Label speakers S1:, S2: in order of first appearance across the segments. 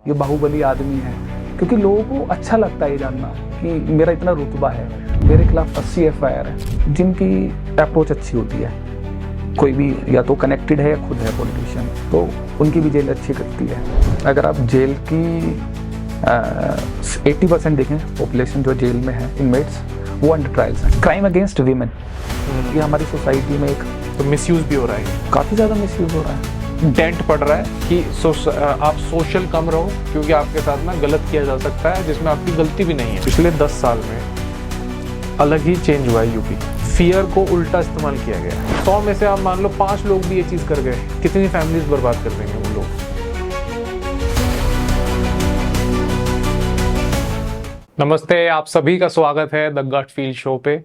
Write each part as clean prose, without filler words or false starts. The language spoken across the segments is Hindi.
S1: ये बाहुबली आदमी है, क्योंकि लोगों को अच्छा लगता है ये जानना कि मेरा इतना रुतबा है, मेरे खिलाफ 80 एफआईआर है। जिनकी अप्रोच अच्छी होती है, कोई भी या तो कनेक्टेड है या खुद है पॉलिटिशियन, तो उनकी भी जेल अच्छी करती है। अगर आप जेल की 80% देखें पॉपुलेशन जो जेल में है इनमेट्स, वो अंडर ट्रायल्स हैं। क्राइम अगेंस्ट वीमेन, ये हमारी सोसाइटी में एक
S2: तो मिसयूज भी हो रहा है,
S1: काफ़ी ज़्यादा मिसयूज हो रहा है।
S2: डेंट पड़ रहा है कि आप सोशल कम रहो क्योंकि आपके साथ ना गलत किया जा सकता है जिसमें आपकी गलती भी नहीं है। पिछले 10 साल में अलग ही चेंज हुआ है यूपी। फियर को उल्टा इस्तेमाल किया गया है। 100 में से आप मान लो 5 लोग भी ये चीज़ कर गए, कितनी फैमिलीज बर्बाद कर देंगे वो लोग। नमस्ते, आप सभी का स्वागत है द गट फील शो पे।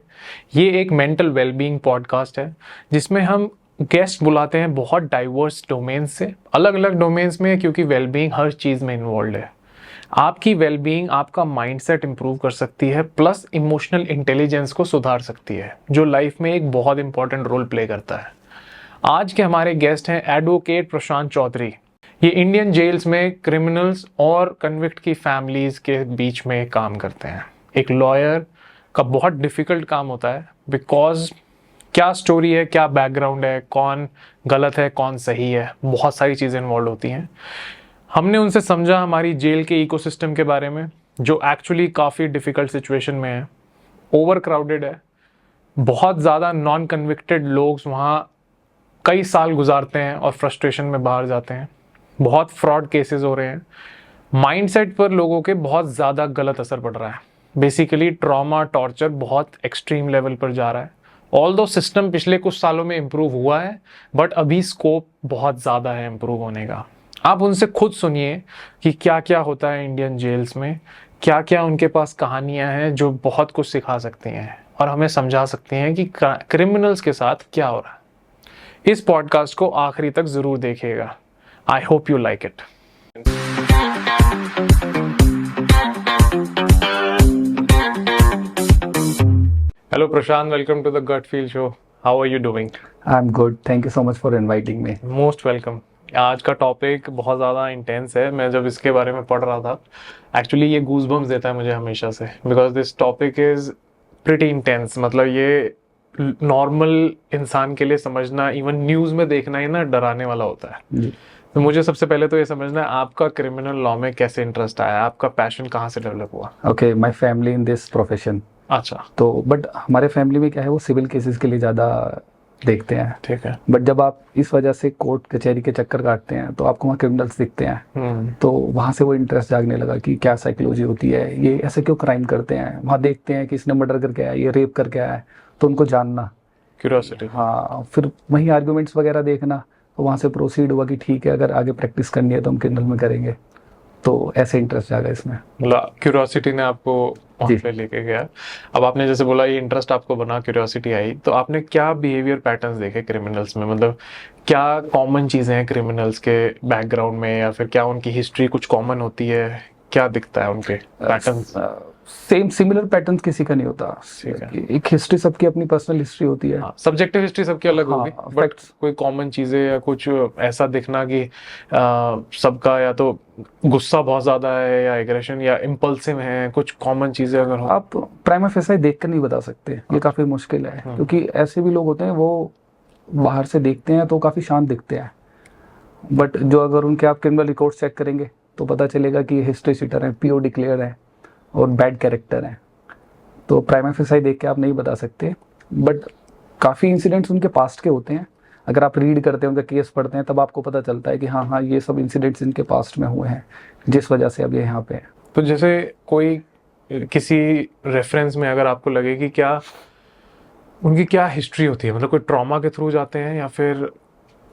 S2: ये एक मेंटल वेलबींग पॉडकास्ट है जिसमें हम गेस्ट बुलाते हैं बहुत डाइवर्स डोमेन्स से, अलग अलग डोमेन्स में, क्योंकि वेलबींग हर चीज़ में इन्वॉल्व है। आपकी वेलबींग आपका माइंडसेट इंप्रूव कर सकती है, प्लस इमोशनल इंटेलिजेंस को सुधार सकती है, जो लाइफ में एक बहुत इंपॉर्टेंट रोल प्ले करता है। आज के हमारे गेस्ट हैं एडवोकेट प्रशांत चौधरी। ये इंडियन जेल्स में क्रिमिनल्स और कन्विक्ट की फैमिलीज के बीच में काम करते हैं। एक लॉयर का बहुत डिफिकल्ट काम होता है, बिकॉज क्या स्टोरी है, क्या बैकग्राउंड है, कौन गलत है, कौन सही है, बहुत सारी चीज़ें इन्वॉल्व होती हैं। हमने उनसे समझा हमारी जेल के इकोसिस्टम के बारे में, जो एक्चुअली काफ़ी डिफ़िकल्ट सिचुएशन में है, ओवर क्राउडेड है, बहुत ज़्यादा नॉन कन्विक्टेड लोग वहाँ कई साल गुजारते हैं और फ्रस्ट्रेशन में बाहर जाते हैं, बहुत फ्रॉड केसेस हो रहे हैं, माइंडसेट पर लोगों के बहुत ज़्यादा गलत असर पड़ रहा है। बेसिकली ट्रॉमा, टॉर्चर बहुत एक्सट्रीम लेवल पर जा रहा है। ऑल्दो सिस्टम पिछले कुछ सालों में इम्प्रूव हुआ है, बट अभी स्कोप बहुत ज़्यादा है इम्प्रूव होने का। आप उनसे खुद सुनिए कि क्या क्या होता है इंडियन जेल्स में, क्या क्या उनके पास कहानियां हैं जो बहुत कुछ सिखा सकती हैं और हमें समझा सकती हैं कि क्रिमिनल्स के साथ क्या हो रहा है। इस पॉडकास्ट को आखिरी तक ज़रूर देखिएगा। I hope you like it. Hello Prashant, welcome to the gut feel show. How are you doing?
S1: I am good, thank you so much for inviting me.
S2: Most welcome. आज का टॉपिक बहुत ज़्यादा इंटेंस है। मैं जब इसके बारे में पढ़ रहा था, एक्चुअली ये गूज़बम्स देता है मुझे हमेशा से, because this topic is pretty intense. मतलब ये नॉर्मल इंसान के लिए समझना, इवन न्यूज़ में देखना ही ना डराने वाला होता है। तो मुझे सबसे पहले तो ये समझना है, आपका क्रिमिनल लॉ में कैसे इंटरेस्ट आया, आपका पैशन कहाँ से डेवलप हुआ?
S1: Okay, my family in this profession.
S2: अच्छा।
S1: तो बट हमारे फैमिली में क्या है, वो सिविल केसेस के लिए ज़्यादा देखते हैं।
S2: ठीक है।
S1: बट जब आप इस वजह से कोर्ट कचहरी के चक्कर काटते हैं तो आपको वहाँ क्रिमिनल्स दिखते हैं, तो वहाँ से वो इंटरेस्ट जागने लगा कि क्या साइकोलॉजी होती है, ये ऐसे क्यों क्राइम करते हैं। वहाँ देखते हैं कि इसने मर्डर करके आया, ये रेप करके आया है, तो उनको जानना,
S2: क्यूरियोसिटी।
S1: हाँ, फिर वहीं आर्गूमेंट्स वगैरह देखना, तो वहाँ से प्रोसीड हुआ कि ठीक है, अगर आगे प्रैक्टिस करनी है तो हम क्रिमिनल में करेंगे। तो ऐसे इंटरेस्ट जागा इसमें।
S2: मतलब क्यूरियोसिटी ने आपको वहाँ पे लेके गया। अब आपने जैसे बोला ये इंटरेस्ट आपको बना, क्यूरियोसिटी आई, तो आपने क्या बिहेवियर पैटर्न्स देखे क्रिमिनल्स में? मतलब क्या कॉमन चीज़ें हैं क्रिमिनल्स के बैकग्राउंड में, या फिर क्या उनकी हिस्ट्री कुछ कॉमन होती है, क्या दिखता है उनके पैटर्न्स?
S1: सेम सिमिलर पैटर्न्स किसी का नहीं होता। एक हिस्ट्री, सबकी अपनी पर्सनल हिस्ट्री होती है।
S2: सब्जेक्टिव हिस्ट्री सबकी अलग होगी, बट कोई कॉमन चीजें या कुछ ऐसा दिखना कि सबका या तो गुस्सा बहुत ज्यादा है, या एग्रेशन, या इम्पल्सिव है, कुछ कॉमन चीजें अगर हो।
S1: आप प्राइमा फेसाई देख कर नहीं बता सकते, ये काफी मुश्किल है, क्योंकि ऐसे भी लोग होते हैं वो बाहर से देखते हैं तो काफी शांत दिखते हैं, बट जो अगर उनके आप क्रिमिनल रिकॉर्ड चेक करेंगे तो पता चलेगा कि हिस्ट्री शीटर है, पीओ डिक्लेयर है और बैड कैरेक्टर हैं। तो प्राइमा फेसाई देख के आप नहीं बता सकते, बट काफ़ी इंसिडेंट्स उनके पास्ट के होते हैं। अगर आप रीड करते हैं, उनका केस पढ़ते हैं, तब आपको पता चलता है कि हाँ हाँ, ये सब इंसिडेंट्स इनके पास्ट में हुए हैं, जिस वजह से अब ये यहाँ पे है।
S2: तो जैसे कोई किसी रेफरेंस में अगर आपको लगे कि क्या उनकी क्या हिस्ट्री होती है, मतलब कोई ट्रॉमा के थ्रू जाते हैं, या फिर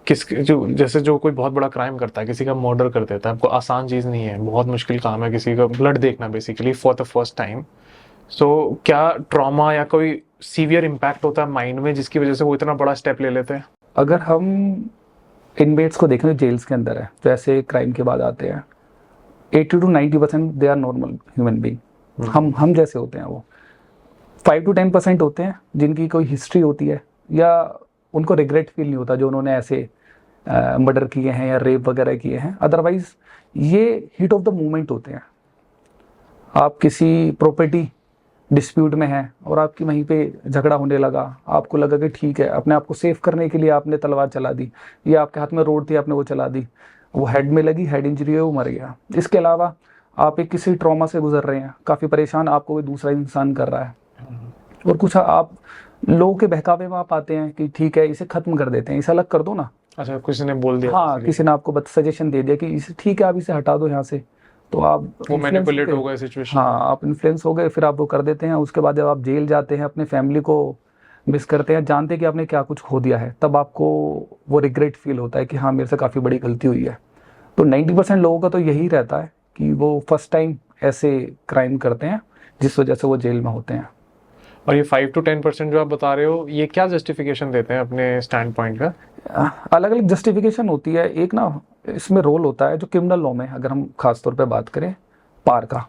S2: जो कोई बहुत बड़ा क्राइम करता है, किसी का मर्डर कर देता है, आपको आसान चीज़ नहीं है, बहुत मुश्किल काम है किसी का ब्लड देखना basically for the first time. So क्या ट्रॉमा या कोई सीवियर इम्पैक्ट होता है माइंड में जिसकी वजह से वो इतना बड़ा स्टेप ले लेते हैं? अगर
S1: हम इनमेट्स को देखें जो जेल्स के अंदर है, जो ऐसे क्राइम के बाद आते हैं, 80 to 90% they are normal human being. हम जैसे होते हैं। वो 5 to 10% होते हैं जिनकी कोई हिस्ट्री होती है, या उनको रिग्रेट फील नहीं होता जो उन्होंने ऐसे मर्डर किए हैं या रेप वगैरह किए हैं। अदरवाइज ये हीट ऑफ द मोमेंट होते हैं। आप किसी प्रॉपर्टी डिस्प्यूट में हैं और आपकी वहीं पे झगड़ा होने लगा, आपको लगा कि ठीक है, अपने आप को सेव करने के लिए आपने तलवार चला दी, या आपके हाथ में रोड थी आपने वो चला दी, वो हेड में लगी, हेड इंजरी है, वो मर गया। इसके अलावा आप एक किसी ट्रॉमा से गुजर रहे हैं, काफ़ी परेशान, आपको कोई दूसरा इंसान कर रहा है, और कुछ आप लोगों के बहकावे में आप आते हैं कि ठीक है इसे खत्म कर देते हैं, इसे अलग कर दो ना।
S2: अच्छा, किसी ने बोल दिया,
S1: हाँ, किसी ने आपको सजेशन दे दिया कि इसे ठीक है आप इसे हटा दो यहाँ से, तो आप
S2: वो
S1: influence
S2: मैनिपुलेट
S1: हो
S2: हो
S1: गए।
S2: गए सिचुएशन।
S1: हाँ, आप इन्फ्लुएंस हो गए, फिर आप वो कर देते हैं। उसके बाद जब आप जेल जाते हैं, अपने फैमिली को मिस करते हैं, जानते हैं कि आपने क्या कुछ खो दिया है, तब आपको वो रिग्रेट फील होता है कि हाँ मेरे से काफ़ी बड़ी गलती हुई है। तो 90% लोगों का तो यही रहता है कि वो फर्स्ट टाइम ऐसे क्राइम करते हैं जिस वजह से वो जेल में होते हैं।
S2: और ये 5 to 10% जो आप बता रहे हो, ये क्या जस्टिफिकेशन देते हैं अपने स्टैंड पॉइंट का?
S1: अलग अलग जस्टिफिकेशन होती है। एक ना इसमें रोल होता है जो क्रिमिनल लॉ में, अगर हम खास तौर पे बात करें पार का,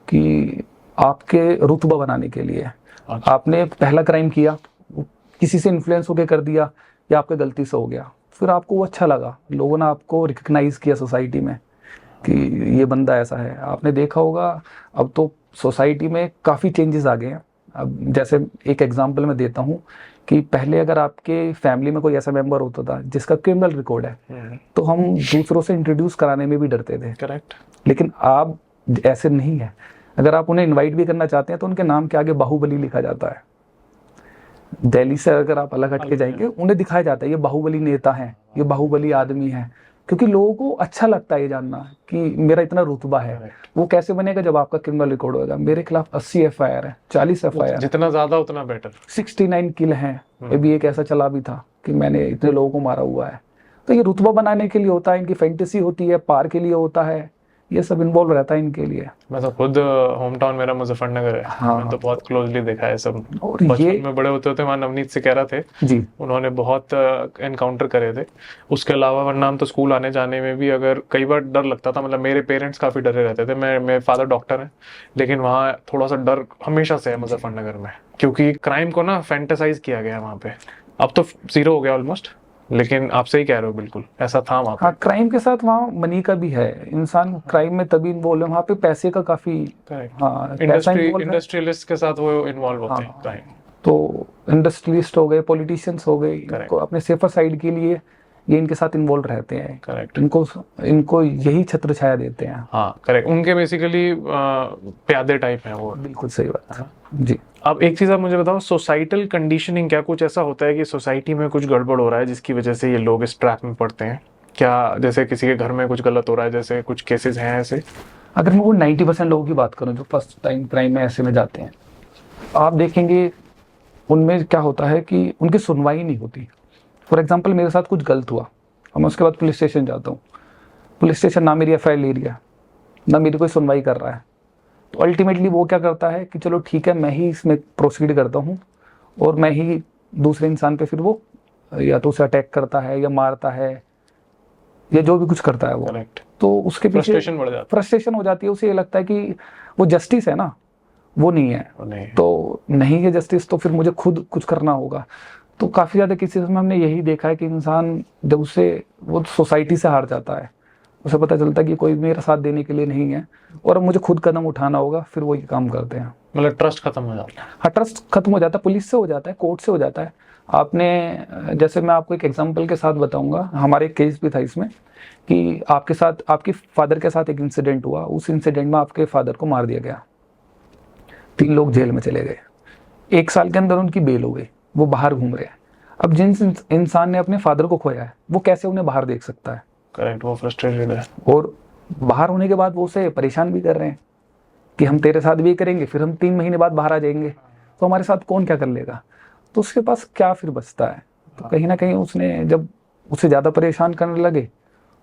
S1: कि आपके रुतबा बनाने के लिए आपने पहला क्राइम किया, किसी से इन्फ्लुएंस होकर कर दिया या आपके गलती से हो गया, फिर आपको वो अच्छा लगा, लोगों ने आपको रिकग्नाइज किया सोसाइटी में कि ये बंदा ऐसा है। आपने देखा होगा अब तो सोसाइटी में काफ़ी चेंजेस आ गए हैं। अब जैसे एक एग्जांपल मैं देता हूँ कि पहले अगर आपके फैमिली में कोई ऐसा मेंबर होता था जिसका क्रिमिनल रिकॉर्ड है, तो हम दूसरों से इंट्रोड्यूस कराने में भी डरते थे।
S2: करेक्ट।
S1: लेकिन अब ऐसे नहीं है। अगर आप उन्हें इनवाइट भी करना चाहते हैं तो उनके नाम के आगे बाहुबली लिखा जाता है। दिल्ली से अगर आप अलग हट के जाएंगे, उन्हें दिखाया जाता है ये बाहुबली नेता है, ये बाहुबली आदमी है, क्योंकि लोगों को अच्छा लगता है ये जानना कि मेरा इतना रुतबा है। वो कैसे बनेगा? जब आपका क्रिमिनल रिकॉर्ड होगा। मेरे खिलाफ 80 FIR है, 40 FIR,
S2: जितना ज्यादा उतना बेटर।
S1: 69 किल हैं। अभी एक ऐसा चला भी था कि मैंने इतने लोगों को मारा हुआ है। तो ये रुतबा बनाने के लिए होता है, इनकी फैंटेसी होती है, पार के लिए होता है, ये सब इन्वॉल्व रहता है इनके लिए।
S2: मैं तो खुद होम टाउन मेरा मुजफ्फरनगर है।
S1: हाँ।
S2: मैंने तो बहुत क्लोजली देखा है सब।
S1: और
S2: बचपन
S1: ये
S2: में बड़े होते होते वहाँ नवनीत से कह रहे थे
S1: जी,
S2: उन्होंने बहुत एनकाउंटर करे थे। उसके अलावा वरना हम तो स्कूल आने जाने में भी अगर कई बार डर लगता था, मतलब मेरे पेरेंट्स काफ़ी डरे रहते थे। मेरे फादर डॉक्टर हैं, लेकिन वहाँ थोड़ा सा डर हमेशा से है मुजफ्फरनगर में, क्योंकि क्राइम को ना फैंटेसाइज किया गया है वहाँ पे। अब तो जीरो हो गया ऑलमोस्ट, लेकिन आप सही कह रहे हो, बिल्कुल ऐसा था वहाँ पे।
S1: हाँ, क्राइम के साथ वहाँ मनी का भी है। इंसान क्राइम में तभी इन्वॉल्व है, वहाँ पे पैसे का काफी, हाँ, पैसा involve है।
S2: इंडस्ट्रियलिस्ट के साथ वो इन्वॉल्व होते हैं क्राइम।
S1: तो इंडस्ट्रियलिस्ट हो गए, पॉलिटिशियंस हो गए, इनको अपने सेफर साइड के लिए ये इनके साथ इन्वॉल्व रहते हैं।
S2: करेक्ट।
S1: इनको यही छत्र छाया देते हैं।
S2: हाँ करेक्ट, उनके बेसिकली प्यादे टाइप हैं वो।
S1: बिल्कुल सही बात है जी।
S2: अब एक चीज़ आप मुझे बताओ, सोसाइटल कंडीशनिंग, क्या कुछ ऐसा होता है कि सोसाइटी में कुछ गड़बड़ हो रहा है जिसकी वजह से ये लोग इस ट्रैप में पड़ते हैं? क्या जैसे किसी के घर में कुछ गलत हो रहा है, जैसे कुछ केसेस हैं ऐसे?
S1: अगर मैं वो 90% लोगों की बात करूं जो फर्स्ट टाइम क्राइम में ऐसे में जाते हैं, आप देखेंगे उनमें क्या होता है कि उनकी सुनवाई नहीं होती। फॉर एग्जाम्पल, मेरे साथ कुछ गलत हुआ और मैं उसके बाद पुलिस स्टेशन जाता हूँ, पुलिस स्टेशन ना मेरी FIR ले रहा, ना मेरी कोई सुनवाई कर रहा है। तो अल्टीमेटली वो क्या करता है कि चलो ठीक है, मैं ही इसमें प्रोसीड करता हूँ और मैं ही दूसरे इंसान पे फिर वो या तो उसे अटैक करता है या मारता है या जो भी कुछ करता है वो।
S2: करेक्ट।
S1: तो उसके पीछे
S2: फ्रस्ट्रेशन बढ़ जाता
S1: फ्रस्ट्रेशन हो जाती है। उसे ये लगता है कि वो जस्टिस है ना, वो नहीं है।
S2: नहीं।
S1: तो नहीं है जस्टिस, तो फिर मुझे खुद कुछ करना होगा। तो काफ़ी ज़्यादा केसेस में हमने यही देखा है कि इंसान जब उसे वो सोसाइटी से हार जाता है, उसे पता चलता है कि कोई मेरा साथ देने के लिए नहीं है और अब मुझे खुद कदम उठाना होगा, फिर वो ये काम करते हैं।
S2: मतलब ट्रस्ट खत्म हो जाता है।
S1: हाँ, ट्रस्ट खत्म हो जाता है, पुलिस से हो जाता है, कोर्ट से हो जाता है। आपने जैसे मैं आपको एक एग्जांपल के साथ बताऊंगा, हमारे एक केस भी था इसमें कि आपके साथ, आपके फादर के साथ एक इंसिडेंट हुआ। उस इंसिडेंट में आपके फादर को मार दिया गया, 3 लोग जेल में चले गए, 1 साल के अंदर उनकी बेल हो गई, वो बाहर घूम रहे हैं। अब जिन इंसान ने अपने फादर को खोया है, वो कैसे उन्हें बाहर देख सकता है?
S2: करेक्ट, वो फ्रस्ट्रेटेड है।
S1: और बाहर होने के बाद वो उसे परेशान भी कर रहे हैं कि हम तेरे साथ भी करेंगे, फिर हम 3 महीने बाद बाहर आ जाएंगे, तो हमारे साथ कौन क्या कर लेगा? तो उसके पास क्या फिर बचता है? तो कहीं ना कहीं उसने जब उसे ज़्यादा परेशान करने लगे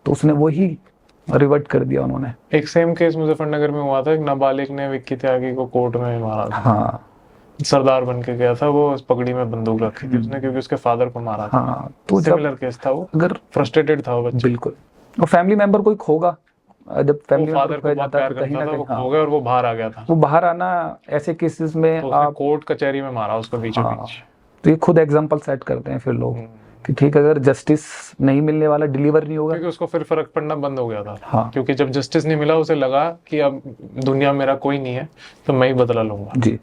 S1: तो उसने वही रिवर्ट कर दिया उन्होंने।
S2: एक सेम केस मुजफ्फरनगर में हुआ था, एक नाबालिग ने विक्की त्यागी को कोर्ट में मारा था।
S1: हाँ,
S2: सरदार बन के गया था वो, उस पगड़ी में बंदूक रखी थी उसने, क्योंकि उसके फादर को मारा था।
S1: हाँ, तो
S2: सिमिलर केस था वो।
S1: अगर
S2: फ्रस्ट्रेटेड था वो बच्चा।
S1: बिल्कुल, और फैमिली मेंबर कोई खोगा, जब फैमिली
S2: वो फादर
S1: मेंबर
S2: को
S1: खो
S2: बहुत
S1: जाता है
S2: प्यार
S1: तो कहीं
S2: करता
S1: ना
S2: था, वो
S1: कहीं
S2: खो गया और वो बाहर आ गया था।
S1: वो बाहर आना, ऐसे केसेस में
S2: तो उसने
S1: आप,
S2: कोर्ट कचहरी में मारा उसको बीचों
S1: हाँ,
S2: बीच।
S1: तो ये खुद एग्जाम्पल सेट करते हैं फिर लोग कि ठीक अगर जस्टिस नहीं मिलने वाला, डिलीवर नहीं होगा।
S2: क्योंकि उसको फिर फर्क पड़ना बंद हो गया था।
S1: हाँ।
S2: क्योंकि जब जस्टिस नहीं मिला उसे लगा कि अब दुनिया मेरा कोई नहीं है तो मैं ही बदला लूंगा।
S1: जी।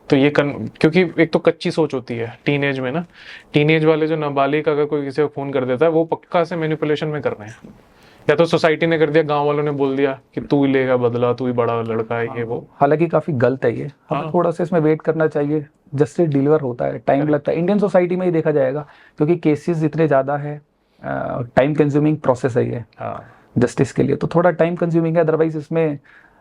S2: तो ये क्योंकि एक तो कच्ची सोच होती है टीनेज में ना, टीनेज वाले जो नाबालिग अगर कोई किसी को खून कर देता है वो पक्का से मैनिपुलेशन में कर रहे हैं, या तो सोसाइटी ने कर दिया, गांव वालों ने बोल दिया कि तू ही लेगा बदला, तू ही बड़ा लड़का है, ये वो।
S1: हालांकि काफी गलत है ये, हमें थोड़ा सा इसमें वेट करना चाहिए। जस्टिस डिलीवर होता है, टाइम लगता है, इंडियन सोसाइटी में ही देखा जाएगा क्योंकि केसेस इतने ज्यादा है, टाइम कंज्यूमिंग प्रोसेस है ये जस्टिस के लिए, तो थोड़ा टाइम कंज्यूमिंग है। अदरवाइज इसमें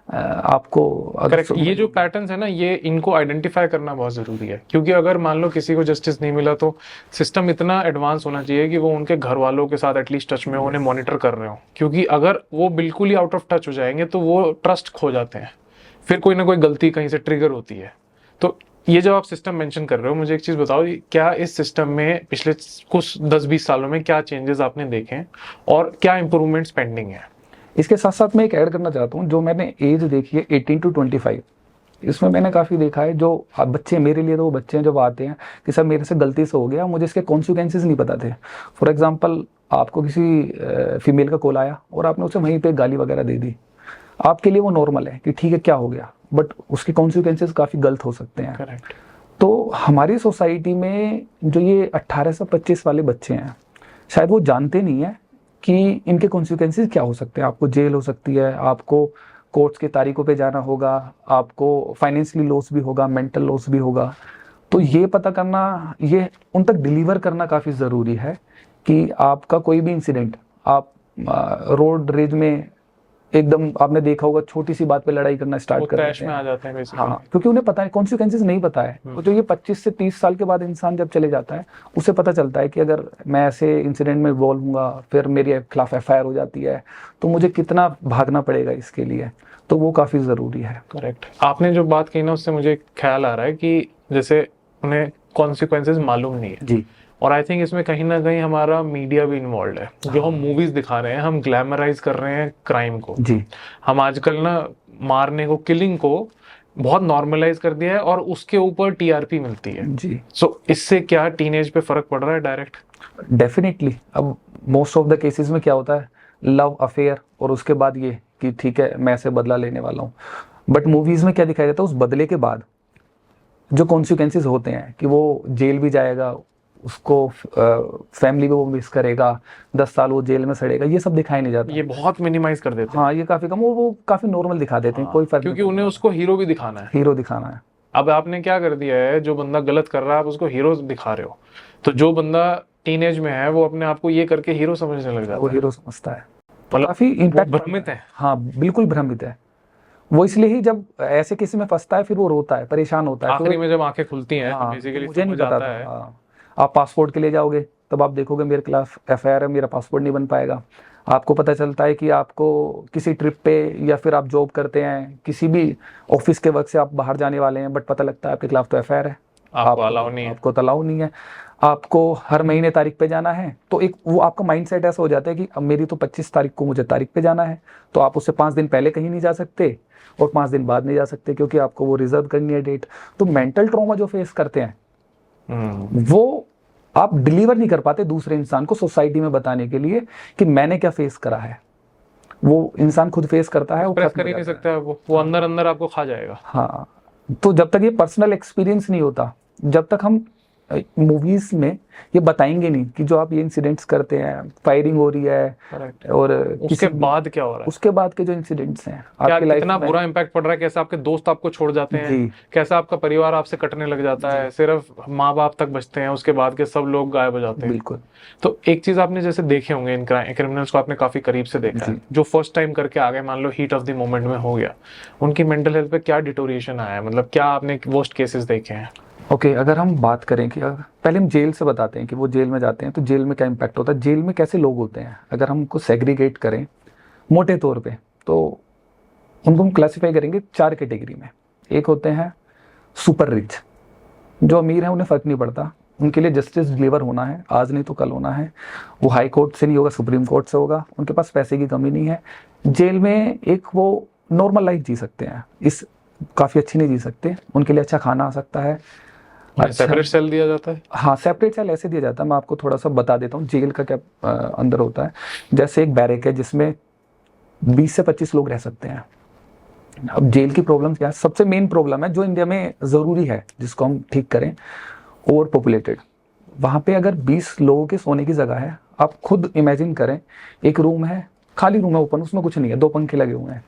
S1: आपको
S2: करेक्ट, ये जो पैटर्न्स है ना, ये इनको आइडेंटिफाई करना बहुत जरूरी है। क्योंकि अगर मान लो किसी को जस्टिस नहीं मिला तो सिस्टम इतना एडवांस होना चाहिए कि वो उनके घर वालों के साथ एटलीस्ट टच में, उन्हें मॉनिटर कर रहे हो। क्योंकि अगर वो बिल्कुल ही आउट ऑफ टच हो जाएंगे तो वो ट्रस्ट खो जाते हैं, फिर कोई ना कोई गलती कहीं से ट्रिगर होती है। तो ये जो आप सिस्टम मेंशन कर रहे हो, मुझे एक चीज बताओ, क्या इस सिस्टम में पिछले कुछ 10-20 सालों में क्या चेंजेस आपने देखे हैं और क्या इंप्रूवमेंट्स पेंडिंग है?
S1: इसके साथ साथ मैं एक ऐड करना चाहता हूँ, जो मैंने एज देखी है 18 to 25, इसमें मैंने काफ़ी देखा है जो बच्चे, मेरे लिए तो वो बच्चे हैं जब आते हैं कि सर मेरे से गलती से हो गया, मुझे इसके कॉन्सिक्वेंसेस नहीं पता थे। फॉर एग्जांपल, आपको किसी फीमेल का कॉल आया और आपने उसे वहीं पे गाली वगैरह दे दी, आपके लिए वो नॉर्मल है कि ठीक है क्या हो गया, बट उसके कॉन्सिक्वेंसेस काफ़ी गलत हो सकते हैं।
S2: करेक्ट।
S1: तो हमारी सोसाइटी में जो ये 18 से 25 वाले बच्चे हैं, शायद वो जानते नहीं है कि इनके कॉन्सिक्वेंसेस क्या हो सकते हैं। आपको जेल हो सकती है, आपको कोर्ट्स की तारीखों पे जाना होगा, आपको फाइनेंशियली लॉस भी होगा, मेंटल लॉस भी होगा। तो ये पता करना, ये उन तक डिलीवर करना काफ़ी ज़रूरी है कि आपका कोई भी इंसिडेंट, आप रोड रेज में एकदम, आपने देखा होगा छोटी सी बात पे लड़ाई करना स्टार्ट कर देते हैं,
S2: आ जाते हैं बेसिकली।
S1: हाँ, क्योंकि उन्हें पता है, कॉन्सिक्वेंसेस नहीं पता है। तो जो ये 25 से 30 साल के बाद इंसान जब चले जाता है, उसे पता चलता है कि अगर मैं ऐसे इंसिडेंट में इन्वॉल्व हूँगा, फिर मेरे खिलाफ FIR हो जाती है, तो मुझे कितना भागना पड़ेगा इसके लिए, तो वो काफ़ी ज़रूरी है।
S2: करेक्ट। आपने जो बात कही ना, उससे मुझे एक ख्याल आ रहा है कि जैसे उन्हें कॉन्सिक्वेंसेज मालूम नहीं है
S1: जी।
S2: और आई थिंक इसमें कहीं ना कहीं हमारा मीडिया भी इन्वॉल्व है। जो हम मूवीज दिखा रहे हैं, हम ग्लैमराइज कर रहे हैं क्राइम को।
S1: जी।
S2: हम आजकल ना मारने को, किलिंग को बहुत नॉर्मलाइज कर दिया है और उसके ऊपर TRP मिलती है।
S1: जी।
S2: सो इससे क्या टीनेज पे फर्क पड़ रहा है डायरेक्ट?
S1: डेफिनेटली। अब मोस्ट ऑफ द केसेस में क्या होता है, लव अफेयर, और उसके बाद ये कि ठीक है मैं ऐसे बदला लेने वाला हूँ। बट मूवीज में क्या दिखाया जाता है, उस बदले के बाद जो कॉन्सिक्वेंसेस होते हैं कि वो जेल भी जाएगा, उसको फैमिली को वो मिस करेगा, 10 साल वो जेल में सड़ेगा, ये सब दिखाया नहीं जाता।
S2: ये बहुत मिनिमाइज कर देते हैं।
S1: हाँ, ये काफी कम, वो काफी नॉर्मल दिखा देते हैं। कोई फर्क
S2: क्योंकि उन्हें उसको हीरो भी दिखाना है,
S1: हीरो दिखाना है।
S2: अब आपने क्या कर दिया है, जो बंदा गलत कर रहा है आप उसको हीरो दिखा रहे हो, तो जो बंदा टीनेज में है वो अपने आप को ये करके हीरो समझने लग जाता
S1: वो
S2: है।
S1: हीरो समझता है,
S2: मतलब
S1: काफी इम्पैक्ट,
S2: भ्रमित है।
S1: हाँ बिल्कुल भ्रमित है। वो इसलिए ही जब ऐसे किसी में फंसता है फिर वो रोता है, परेशान होता है।
S2: आखिरी में जब आंखें खुलती हैं
S1: हाँ,
S2: तो बेसिकली
S1: मुझे नहीं
S2: समझ
S1: पता
S2: आता
S1: था।
S2: है।
S1: हाँ, आप पासपोर्ट के लिए जाओगे तब आप देखोगे मेरे खिलाफ FIR है, मेरा पासपोर्ट नहीं बन पाएगा। आपको पता चलता है कि आपको किसी ट्रिप पे, या फिर आप जॉब करते हैं, किसी भी ऑफिस के वर्क से आप बाहर जाने वाले हैं, बट पता लगता है आपके खिलाफ तो FIR है,
S2: आपको अलाउ नहीं है।
S1: आपको तो अलाउ नहीं है। आपको हर महीने तारीख पे जाना है, तो एक वो आपका माइंडसेट ऐसा हो जाता है कि अब मेरी तो 25 तारीख को मुझे तारीख पे जाना है, तो आप उससे 5 दिन पहले कहीं नहीं जा सकते और 5 दिन बाद नहीं जा सकते, क्योंकि आपको वो रिजर्व करनी है डेट। तो मेंटल ट्रॉमा जो फेस करते हैं वो आप डिलीवर नहीं कर पाते दूसरे इंसान को सोसाइटी में बताने के लिए कि मैंने क्या फेस करा है। वो इंसान खुद फेस करता है, वो
S2: प्रेस कर ही नहीं सकता, वो अंदर अंदर आपको खा जाएगा।
S1: हाँ, तो जब तक ये पर्सनल एक्सपीरियंस नहीं होता, जब तक हम मूवीज में ये बताएंगे नहीं कि जो आप ये इंसिडेंट्स करते हैं, फायरिंग हो रही है, और
S2: उसके बाद क्या हो रहा है,
S1: उसके बाद के जो इंसिडेंट्स हैं
S2: क्या
S1: आपकी लाइफ
S2: कितना
S1: में,
S2: बुरा इम्पैक्ट पड़ रहा है, कैसे आपके दोस्त आपको छोड़ जाते हैं, कैसा आपका परिवार आपसे कटने लग जाता है, सिर्फ माँ बाप तक बचते हैं, उसके बाद के सब लोग गायब हो जाते हैं।
S1: बिल्कुल।
S2: तो एक चीज आपने जैसे देखे होंगे, इन क्रिमिनल्स को आपने काफी करीब से देखा है, जो फर्स्ट टाइम करके आ गए, मान low heat of the moment में हो गया, उनकी मेंटल हेल्थ पे क्या डिटोरिएशन आया है, मतलब क्या आपने वर्स्ट केसेस देखे हैं?
S1: ओके, अगर हम बात करें कि पहले हम जेल से बताते हैं कि वो जेल में जाते हैं तो जेल में क्या इम्पैक्ट होता है, जेल में कैसे लोग होते हैं। अगर हमको सेग्रीगेट करें मोटे तौर पे, तो उनको हम क्लासिफाई करेंगे 4 कैटेगरी में। एक होते हैं सुपर रिच, जो अमीर हैं उन्हें फ़र्क नहीं पड़ता, उनके लिए जस्टिस डिलीवर होना है, आज नहीं तो कल होना है। वो हाई कोर्ट से नहीं होगा, सुप्रीम कोर्ट से होगा, उनके पास पैसे की कमी नहीं है। जेल में एक वो नॉर्मल लाइफ जी सकते हैं, इस काफ़ी अच्छी नहीं जी सकते, उनके लिए अच्छा खाना आ सकता है,
S2: सेपरेट सेल दिया जाता है?
S1: हाँ, सेपरेट सेल ऐसे दिया जाता है, मैं आपको थोड़ा सा बता देता हूँ जेल का क्या अंदर होता है। जैसे एक बैरक है जिसमें 20 से 25 लोग रह सकते हैं। अब जेल की प्रॉब्लम क्या है, सबसे मेन प्रॉब्लम है जो इंडिया में ज़रूरी है जिसको हम ठीक करें, ओवर पॉपुलेटेड। वहाँ पे अगर 20 लोगों के सोने की जगह है, आप खुद इमेजिन करें, एक रूम है, खाली रूम है ओपन, उसमें कुछ नहीं है, 2 पंखे लगे हुए हैं,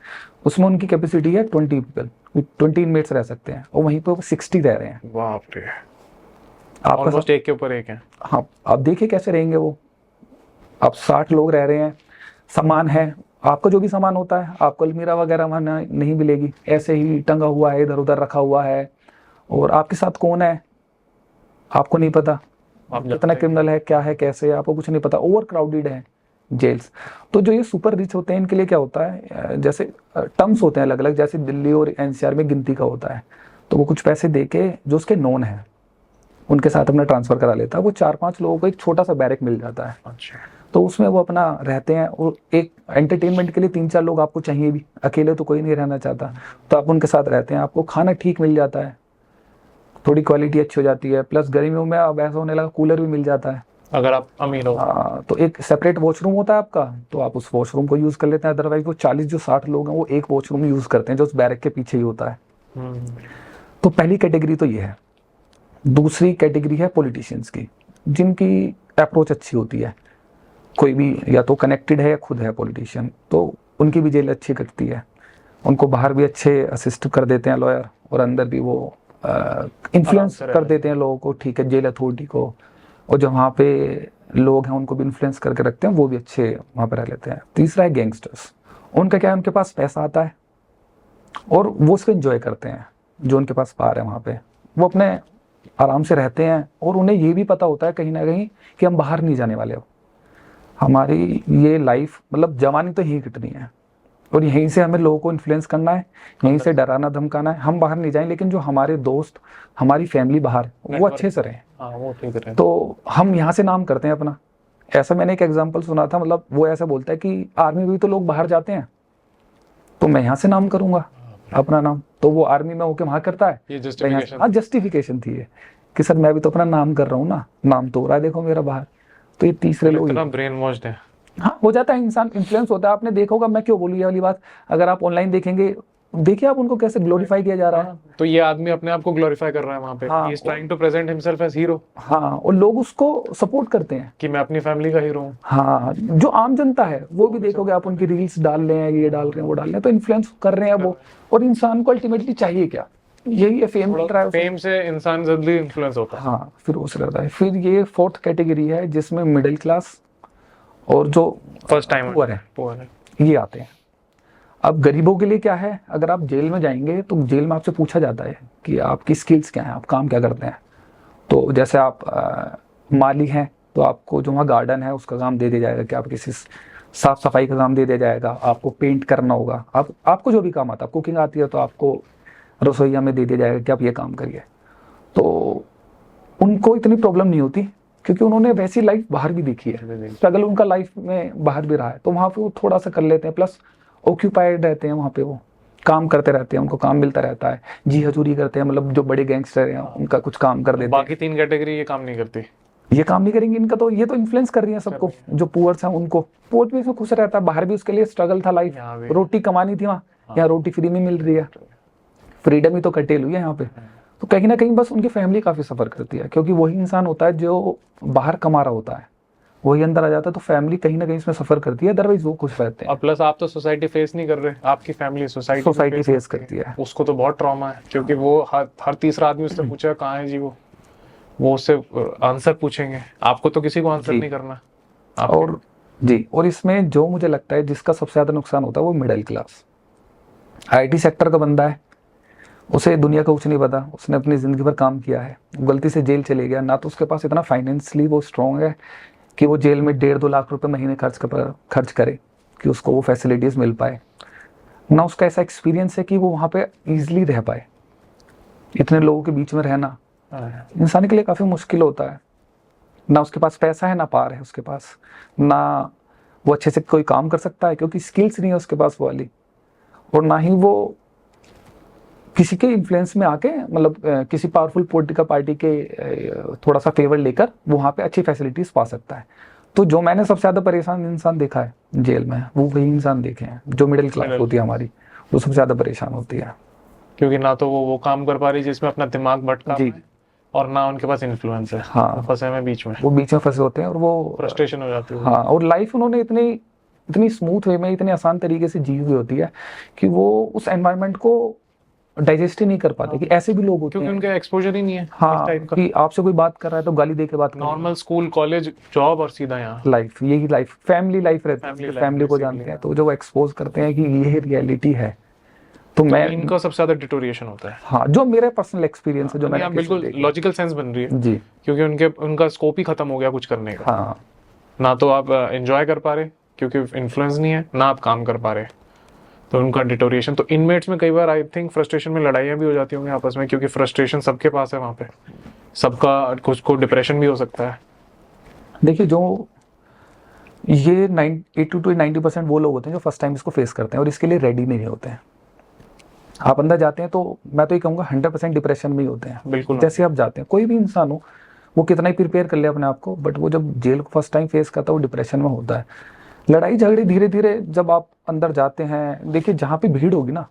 S1: उसमें उनकी कैपेसिटी है 20 पीपल, 20 इनमेट्स रह सकते हैं, और वहीं पे वो 60 रह रहे हैं।
S2: बाप रे,
S1: आपका
S2: ऑलमोस्ट एक के ऊपर एक है।
S1: हाँ, आप देखिए कैसे रहेंगे वो। आप 60 लोग रह रहे हैं, सामान है, आपका जो भी सामान होता है आपको अलमीरा वगैरह वहाँ नहीं मिलेगी, ऐसे ही टंगा हुआ है, इधर उधर रखा हुआ है, और आपके साथ कौन है आपको नहीं पता, कितना क्रिमिनल है, क्या है, कैसे है, आपको कुछ नहीं पता। ओवर क्राउडेड है जेल्स। तो जो ये सुपर रिच होते हैं इनके लिए क्या होता है, जैसे टर्म्स होते हैं अलग अलग, जैसे दिल्ली और एनसीआर में गिनती का होता है, तो वो कुछ पैसे दे के जो उसके नोन है उनके साथ अपना ट्रांसफर करा लेता है, वो 4-5 लोगों को एक छोटा सा बैरक मिल जाता है।
S2: अच्छा,
S1: तो उसमें वो अपना रहते हैं, और एक एंटरटेनमेंट के लिए 3-4 लोग आपको चाहिए भी, अकेले तो कोई नहीं रहना चाहता, तो आप उनके साथ रहते हैं, आपको खाना ठीक मिल जाता है, थोड़ी क्वालिटी अच्छी हो जाती है, प्लस गर्मियों में अब ऐसा होने लगा कूलर भी मिल जाता है
S2: अगर आप अमीर हो।
S1: तो एक सेपरेट वॉशरूम होता है आपका, तो आप उस वॉशरूम को यूज कर लेते हैं। अदरवाइज वो 40-60 लोग हैं वो एक वॉशरूम यूज करते हैं जो उस बैरक के पीछे ही होता है। तो पहली कैटेगरी तो ये है। दूसरी कैटेगरी है पॉलिटिशियंस की, जिनकी अप्रोच अच्छी होती है, कोई भी या तो कनेक्टेड है या खुद है पॉलिटिशियन, तो उनकी भी जेल अच्छी कटती है, उनको बाहर भी अच्छे असिस्ट कर देते हैं लॉयर, और अंदर भी वो इन्फ्लुएंस कर देते हैं लोगों को, ठीक है, जेल अथॉरिटी को, और जो वहाँ पे लोग हैं उनको भी इन्फ्लुएंस करके रखते हैं, वो भी अच्छे वहाँ पे रह लेते हैं। तीसरा है गैंगस्टर्स। उनका क्या है, उनके पास पैसा आता है और वो उसको एंजॉय करते हैं, जो उनके पास पार है वहाँ पे वो अपने आराम से रहते हैं, और उन्हें ये भी पता होता है कहीं ना कहीं कि हम बाहर नहीं जाने वाले, हो हमारी ये लाइफ मतलब जवानी तो यही कटनी है, और यहीं से हमें लोगों को इन्फ्लुएंस करना है, यहीं से डराना धमकाना है, हम बाहर नहीं जाएं, लेकिन जो हमारे दोस्त हमारी फैमिली बाहर वो अच्छे से रहें।
S2: वो ठीक रहे।
S1: तो हम यहाँ से नाम करते हैं अपना। ऐसा मैंने एक एग्जांपल सुना था, मतलब वो ऐसा बोलता है कि आर्मी में भी तो लोग बाहर जाते हैं, तो मैं यहाँ से नाम करूंगा अपना नाम, तो वो आर्मी में होके वहां करता है।
S2: ये जस्टिफिकेशन,
S1: हाँ जस्टिफिकेशन थी ये कि सर मैं भी तो अपना नाम कर रहा हूँ ना, नाम तो हो रहा है देखो मेरा बाहर। तो ये तीसरे लोग
S2: ब्रेन वॉश्ड है।
S1: हाँ, हो जाता है, इंसान इन्फ्लुएंस होता है। आपने देखा होगा, मैं क्यों बोलूँ ये वाली बात, अगर आप ऑनलाइन देखेंगे, देखिए आप उनको कैसे ग्लोरीफाई किया जा रहा है।
S2: तो ये आदमी अपने आप को ग्लोरीफाई कर रहा है वहाँ पे।
S1: हाँ,
S2: he is trying to present himself as hero.
S1: हाँ, और लोग उसको सपोर्ट करते हैं
S2: कि मैं अपनी फैमिली का हीरो हूँ।
S1: हाँ, जो आम जनता है वो भी देखोगे आप, उनकी रील्स डाल रहे हैं, ये डाल रहे हैं, वो डाल रहे हैं, तो इन्फ्लुएंस कर रहे हैं वो। और इंसान को अल्टीमेटली चाहिए क्या, यही है, फेम मिल रहा है,
S2: फेम से इंसान जल्दी इन्फ्लुएंस होता है।
S1: हाँ, फिर उससे रहता है। फिर ये 4th कैटेगरी है जिसमें मिडिल क्लास और जो
S2: फर्स्ट टाइम
S1: पुअर है ये आते हैं। अब गरीबों के लिए क्या है, अगर आप जेल में जाएंगे तो जेल में आपसे पूछा जाता है कि आपकी स्किल्स क्या हैं, आप काम क्या करते हैं। तो जैसे आप माली हैं तो आपको जो वहाँ गार्डन है उसका काम दे दिया जाएगा, कि आप किसी साफ सफाई का काम दे दिया जाएगा, आपको पेंट करना होगा, आपको जो भी काम आता है, कुकिंग आती है तो आपको रसोईया में दे दिया जाएगा कि आप ये काम करिए। तो उनको इतनी प्रॉब्लम नहीं होती क्योंकि उन्होंने वैसी लाइफ बाहर भी देखी है, स्ट्रगल उनका लाइफ में बाहर भी रहा है, तो वहाँ पे वो थोड़ा सा कर लेते हैं। प्लस ऑक्यूपाइड रहते हैं वहाँ पे, वो काम करते रहते हैं, उनको काम मिलता रहता है, जी हजूरी करते हैं, मतलब जो बड़े गैंगस्टर हैं उनका कुछ काम कर देते हैं।
S2: बाकी 3 कैटेगरी ये काम नहीं करती,
S1: ये काम नहीं करेंगे, इनका तो ये तो इन्फ्लुएंस कर रही है सबको। जो पुअर्स हैं उनको, पुअर भी इसमें खुश रहता है, बाहर भी उसके लिए स्ट्रगल था लाइफ, रोटी कमानी थी वहाँ, यहाँ रोटी फ्री में मिल रही है, फ्रीडम ही तो कटेल हुई है यहाँ पे। तो कहीं ना कहीं बस उनकी फैमिली काफी सफर करती है, क्योंकि वही इंसान होता है जो बाहर कमा रहा होता है, वही अंदर आ जाता है, तो फैमिली कहीं ना कहीं इसमें सफर करती है, अदरवाइज वो खुश रहते हैं।
S2: और प्लस आप तो सोसाइटी फेस नहीं कर रहे, आपकी फैमिली सोसाइटी
S1: फेस करती है।
S2: उसको तो बहुत ट्रॉमा है, क्योंकि वो हर तीसरा आदमी उससे पूछेगा कहाँ है जी वो उससे आंसर पूछेंगे, आपको तो किसी को आंसर नहीं करना।
S1: और जी, और इसमें जो मुझे लगता है जिसका सबसे ज्यादा नुकसान होता है वो मिडिल क्लास। IT सेक्टर का बंदा है, उसे दुनिया का कुछ नहीं पता, उसने अपनी जिंदगी भर काम किया है, गलती से जेल चले गया, ना तो उसके पास इतना फाइनेंशियली वो स्ट्रॉन्ग है कि वो जेल में 1.5-2 लाख रुपए महीने खर्च करे कि उसको वो फैसिलिटीज मिल पाए, ना उसका ऐसा एक्सपीरियंस है कि वो वहाँ पे इजीली रह पाए। इतने लोगों के बीच में रहना इंसान के लिए काफी मुश्किल होता है, ना उसके पास पैसा है, ना पार है उसके पास, ना वो अच्छे से कोई काम कर सकता है क्योंकि स्किल्स नहीं है उसके पास वो वाली, और ना ही वो किसी के इन्फ्लुएंस में आके मतलब किसी पावरफुल पॉलिटिकल पार्टी के थोड़ा सा फेवर लेकर वो वहाँ पे अच्छी फैसिलिटीज पा सकता है। तो जो मैंने सबसे ज्यादा परेशान इंसान देखा है जेल में, वो वही इंसान देखे हैं जो मिडिल क्लास होती है हमारी, वो सबसे ज्यादा परेशान होती है।
S2: क्योंकि ना तो वो काम कर पा रही जिसमें अपना दिमाग भटका
S1: जी।
S2: है, और ना उनके पास इन्फ्लुएंस है।
S1: हाँ।
S2: वो फंसे में बीच में,
S1: वो बीच में फंसे होते हैं और वो
S2: फ्रस्ट्रेशन हो जाती है।
S1: हाँ, और लाइफ उन्होंने इतनी स्मूथ वे में, इतने आसान तरीके से जी हुई होती है कि वो उस एनवायरनमेंट को डाइजेस्ट ही नहीं कर पाते। कि ऐसे भी लोग होते
S2: क्योंकि
S1: हैं
S2: उनका एक्सपोजर ही नहीं है
S1: हाँ,
S2: टाइप का।
S1: कि आपसे कोई बात कर रहा है तो गाली दे के बात कर,
S2: नॉर्मल स्कूल कॉलेज जॉब और सीधा यहाँ
S1: लाइफ, यही लाइफ फैमिली लाइफ रहती है, फैमिली को जानते हैं, तो जो एक्सपोज करते हैं कि ये रियलिटी है। तो मैं
S2: इनका सबसे ज्यादा डिटोरिएशन होता है।
S1: हाँ, जो मेरा पर्सनल एक्सपीरियंस है, जो मैंने
S2: बिल्कुल लॉजिकल सेंस बन रही है
S1: जी।
S2: क्योंकि उनका स्कोप ही खत्म हो गया कुछ करने का।
S1: हाँ,
S2: ना तो आप एंजॉय कर पा रहे क्योंकि इन्फ्लुएंस नहीं है, ना आप काम कर पा रहे, तो उनका डिटोरिएशन। तो इनमेट्स में कई बार आई थिंक फ्रस्ट्रेशन में लड़ाइयाँ भी हो जाती होंगी आपस में, क्योंकि फ्रस्ट्रेशन सबके पास है वहाँ पे, सबका कुछ को डिप्रेशन भी हो सकता है।
S1: देखिए जो ये 80 to 90% वो लोग होते हैं जो फर्स्ट टाइम इसको फेस करते हैं और इसके लिए रेडी नहीं होते हैं। आप अंदर जाते हैं तो मैं तो ये कहूँगा 100% डिप्रेशन में ही होते हैं।
S2: बिल्कुल।
S1: जैसे आप जाते हैं, कोई भी इंसान हो, वो कितना ही प्रिपेयर कर ले अपने आप को, बट वो जब जेल को फर्स्ट टाइम फेस करता है वो डिप्रेशन में होता है। लड़ाई झगड़े धीरे धीरे जब आप अंदर जाते हैं, देखिए जहाँ पे भीड़ होगी ना,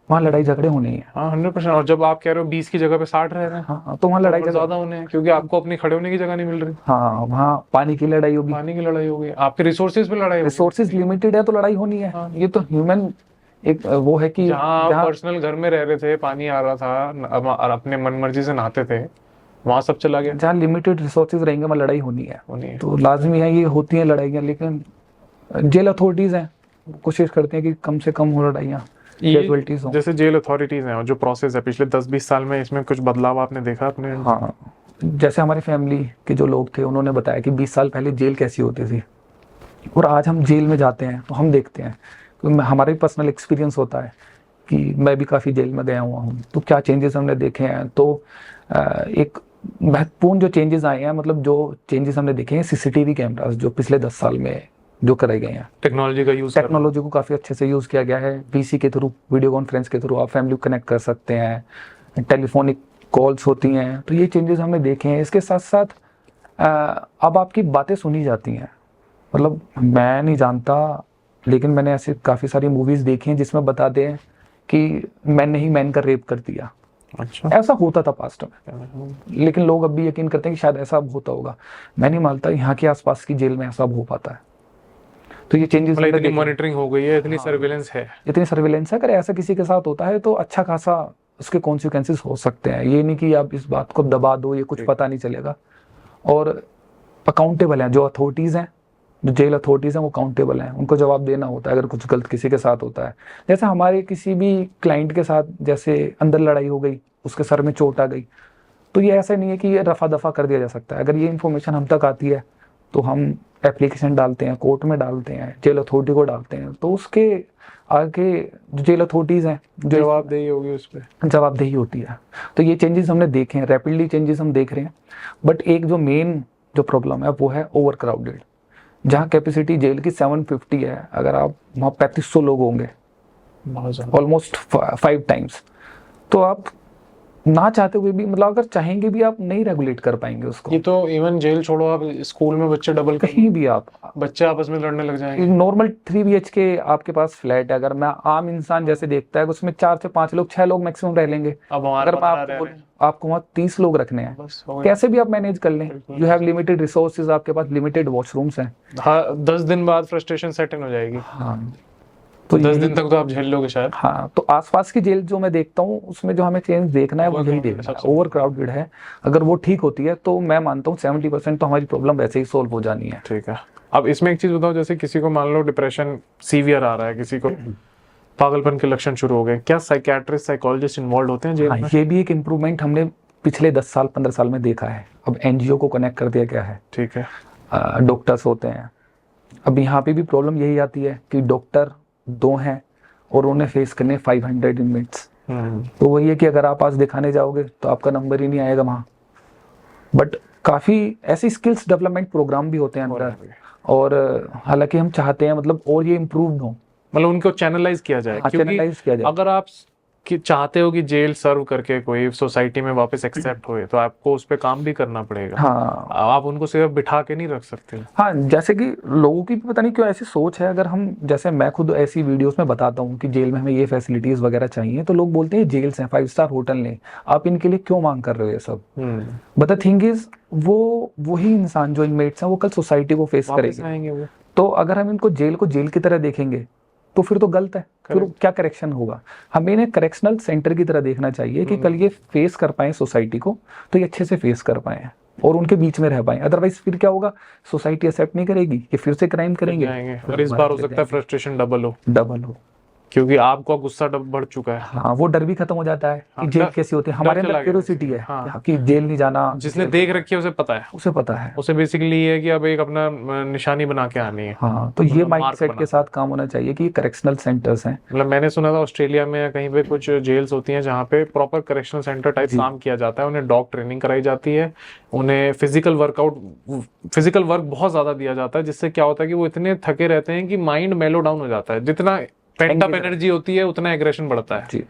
S1: वहाँ लड़ाई झगड़े होने ही है।
S2: हाँ 100%। और जब आप कह रहे हो 20 की जगह पे 60 रह रहे हैं,
S1: हाँ, तो वहाँ लड़ाई झगड़े
S2: ज्यादा होने हैं, क्योंकि आपको अपनी खड़े होने की जगह नहीं मिल रही।
S1: हाँ, वहाँ पानी की लड़ाई होगी,
S2: पानी की लड़ाई होगी, आपके रिसोर्सेज पे लड़ाई होगी।
S1: रिसोर्सेज लिमिटेड है तो लड़ाई होनी है।
S2: हाँ।
S1: ये तो ह्यूमन एक वो है कि
S2: जहाँ पर्सनल घर में रह रहे थे, पानी आ रहा था और अपने मन मर्जी से नहाते थे, वहां सब चला गया।
S1: जहाँ लिमिटेड रिसोर्सेज रहेंगे वहाँ लड़ाई होनी है। तो लाजमी है, ये होती हैं लड़ाइयाँ, लेकिन जेल अथॉरिटीज हैं कोशिश करते हैं कि कम से कम हो लड़ाइयाँ, कैजुअलिटीज हो।
S2: जैसे जेल अथॉरिटीज हैं, जो प्रोसेस है पिछले 10-20 साल में, इसमें कुछ बदलाव आपने देखा अपने?
S1: हाँ, जैसे हमारी फैमिली के जो लोग थे उन्होंने बताया कि 20 साल पहले जेल कैसी होती थी और आज हम जेल में जाते हैं तो हम देखते हैं, तो हमारा भी पर्सनल एक्सपीरियंस होता है कि मैं भी काफ़ी जेल में गया हुआ हूँ, तो क्या चेंजेस हमने देखे हैं। तो एक महत्वपूर्ण जो चेंजेस आए हैं, मतलब जो चेंजेस हमने देखे हैं, सीसीटीवी कैमरास जो पिछले 10 साल में जो करे गए हैं, टेक्नोलॉजी को काफ़ी अच्छे से यूज़ किया गया है। वीसी के थ्रू, वीडियो कॉन्फ्रेंस के थ्रू आप फैमिली को कनेक्ट कर सकते हैं, टेलीफोनिक कॉल्स होती हैं, तो ये चेंजेस हमने देखे हैं। इसके साथ साथ अब आपकी बातें सुनी जाती हैं। मतलब मैं नहीं जानता, लेकिन मैंने ऐसे काफ़ी सारी मूवीज़ देखी हैं जिसमें बताते हैं कि मैन ने ही मैन का रेप कर दिया।
S2: अच्छा।
S1: ऐसा होता था पास्ट में, लेकिन लोग अब भी यकीन करते हैं कि शायद ऐसा अब होता होगा। मैं नहीं मानता यहाँ के आसपास की जेल में ऐसा अब हो पाता है। तो ये चेंजेस,
S2: इतनी मॉनिटरिंग हो गई है, इतनी सर्विलेंस है,
S1: इतनी सर्विलेंस है। अगर ऐसा किसी के साथ होता है तो अच्छा खासा उसके कॉन्सिक्वेंसेस हो सकते हैं। ये नहीं कि आप इस बात को दबा दो, ये कुछ पता नहीं चलेगा। और अकाउंटेबल हैं जो अथॉरिटीज़ हैं, जो जेल अथॉरिटीज़ हैं, वो अकाउंटेबल हैं, उनको जवाब देना होता है अगर कुछ गलत किसी के साथ होता है। जैसे हमारे किसी भी क्लाइंट के साथ जैसे अंदर लड़ाई हो गई, उसके सर में चोट आ गई, तो ये ऐसा नहीं है कि ये रफा दफा कर दिया जा सकता है। अगर ये इन्फॉर्मेशन हम तक आती है तो हम एप्लीकेशन डालते हैं, कोर्ट में डालते हैं, जेल अथॉरिटी को डालते हैं, तो उसके आगे जो जेल अथॉरिटीज़ हैं जो
S2: जवाबदेही होगी, उस पर
S1: जवाबदेही होती है। तो ये चेंजेस हमने देखे हैं, रैपिडली चेंजेस हम देख रहे हैं। बट एक जो मेन जो प्रॉब्लम है वो है ओवर क्राउडेड। जहाँ कैपेसिटी जेल की 750 है, अगर आप वहाँ 3500 लोग होंगे, ऑलमोस्ट 5 times, तो आप ना चाहते हुए भी, मतलब अगर चाहेंगे भी, आप नहीं रेगुलेट कर पाएंगे उसको।
S2: ये तो इवन जेल छोड़ो, आप स्कूल में बच्चे डबल
S1: कहीं भी आप
S2: बच्चे आपस में लड़ने लग जाएंगे।
S1: नॉर्मल 3 BHK आपके पास फ्लैट है, अगर मैं आम इंसान जैसे देखता है उसमें 4 से 5 लोग, 6 लोग मैक्सिमम रह लेंगे।
S2: अब
S1: अगर मैं आपको वहाँ 30 लोग रखने हैं, कैसे भी आप मैनेज कर लें। यू हैव लिमिटेड रिसोर्सेज, आपके पास लिमिटेड वॉशरूम्स हैं।
S2: 10 दिन बाद फ्रस्ट्रेशन सेट इन हो जाएगी।
S1: हाँ, तो
S2: 10 दिन तक तो आप झेल लोगे शायद।
S1: हाँ, तो आसपास की जेल जो मैं देखता हूँ उसमें जो हमें चेंज देखना है वो यही देखना है। ओवर क्राउडेड है, अगर वो ठीक होती है तो मैं मानता हूँ 70% तो हमारी प्रॉब्लम वैसे ही सोल्व हो जानी है।
S2: ठीक है। अब इसमें एक चीज बताओ, जैसे किसी को मान लो डिप्रेशन सीवियर आ रहा है, किसी को पागलपन के लक्षण शुरू हो गए, क्या साइकियाट्रिस्ट, साइकोलॉजिस्ट इन्वॉल्व होते हैं जेल में?
S1: ये भी एक इम्प्रूवमेंट हमने पिछले 10 साल 15 साल में देखा है। अब NGO को कनेक्ट कर दिया गया है।
S2: ठीक है।
S1: डॉक्टर्स होते हैं। अब यहाँ पे भी प्रॉब्लम यही आती है कि डॉक्टर 2 हैं और उन्हें फेस करने 500 इनमेट्स। तो वही है कि अगर आप आज दिखाने जाओगे तो आपका नंबर ही नहीं आएगा वहाँ। बट काफ़ी ऐसी स्किल्स डेवलपमेंट प्रोग्राम भी होते हैं अंदर, और हालांकि हम चाहते हैं मतलब और ये इम्प्रूव हो,
S2: मतलब उनको चैनलाइज किया जाए।
S1: चैनलाइज किया जाए।
S2: अगर आप कि चाहते हो कि जेल सर्व करके कोई सोसाइटी में वापस एक्सेप्ट होए, तो आपको उस पे काम भी करना पड़ेगा।
S1: हाँ
S2: आप उनको सिर्फ बिठा के नहीं रख सकते।
S1: हाँ, जैसे कि लोगों की भी पता नहीं क्यों ऐसी सोच है, अगर हम जैसे मैं खुद ऐसी वीडियोस में बताता हूँ कि जेल में हमें ये फैसिलिटीज वगैरह चाहिए, तो लोग बोलते हैं जेल्स हैं, 5 स्टार होटल ने, आप इनके लिए क्यों मांग कर रहे हो ये सब। बट द थिंग इज, वो वही इंसान जो इनमेट्स हैं वो कल सोसाइटी को फेस
S2: वापस
S1: करेंगे।
S2: आएंगे वो।
S1: तो अगर हम इनको जेल को जेल की तरह देखेंगे तो फिर तो गलत है, फिर क्या करेक्शन होगा। हमें इन्हें करेक्शनल सेंटर की तरह देखना चाहिए कि कल ये फेस कर पाए सोसाइटी को, तो ये अच्छे से फेस कर पाए और उनके बीच में रह पाए। अदरवाइज फिर क्या होगा, सोसाइटी एक्सेप्ट नहीं करेगी, ये फिर से क्राइम करेंगे,
S2: और इस बार हो सकता है फ्रस्ट्रेशन
S1: डबल हो,
S2: क्योंकि आपका गुस्सा बढ़ चुका है।
S1: हाँ, वो डर भी खत्म हो जाता है कि जेल कैसी होती है। हमारे अंदर क्यूरियोसिटी है कि जेल नहीं जाना,
S2: जिसने देख रखी है उसे पता है, उसे बेसिकली ये है कि अब एक अपना निशानी बना के आनी है।
S1: हाँ, तो ये माइंडसेट के साथ काम होना चाहिए कि करेक्शनल सेंटर्स हैं।
S2: मतलब मैंने सुना था ऑस्ट्रेलिया में या कहीं पे कुछ जेल्स होती हैं जहाँ पे प्रॉपर करेक्शनल सेंटर टाइप काम किया जाता है, उन्हें डॉग ट्रेनिंग कराई जाती है, उन्हें फिजिकल वर्क बहुत ज्यादा दिया जाता है, जिससे क्या होता है कि वो इतने थके रहते हैं कि माइंड मेलो डाउन हो जाता है। जितना पेंट अप एनर्जी होती है उतना एग्रेशन बढ़ता है।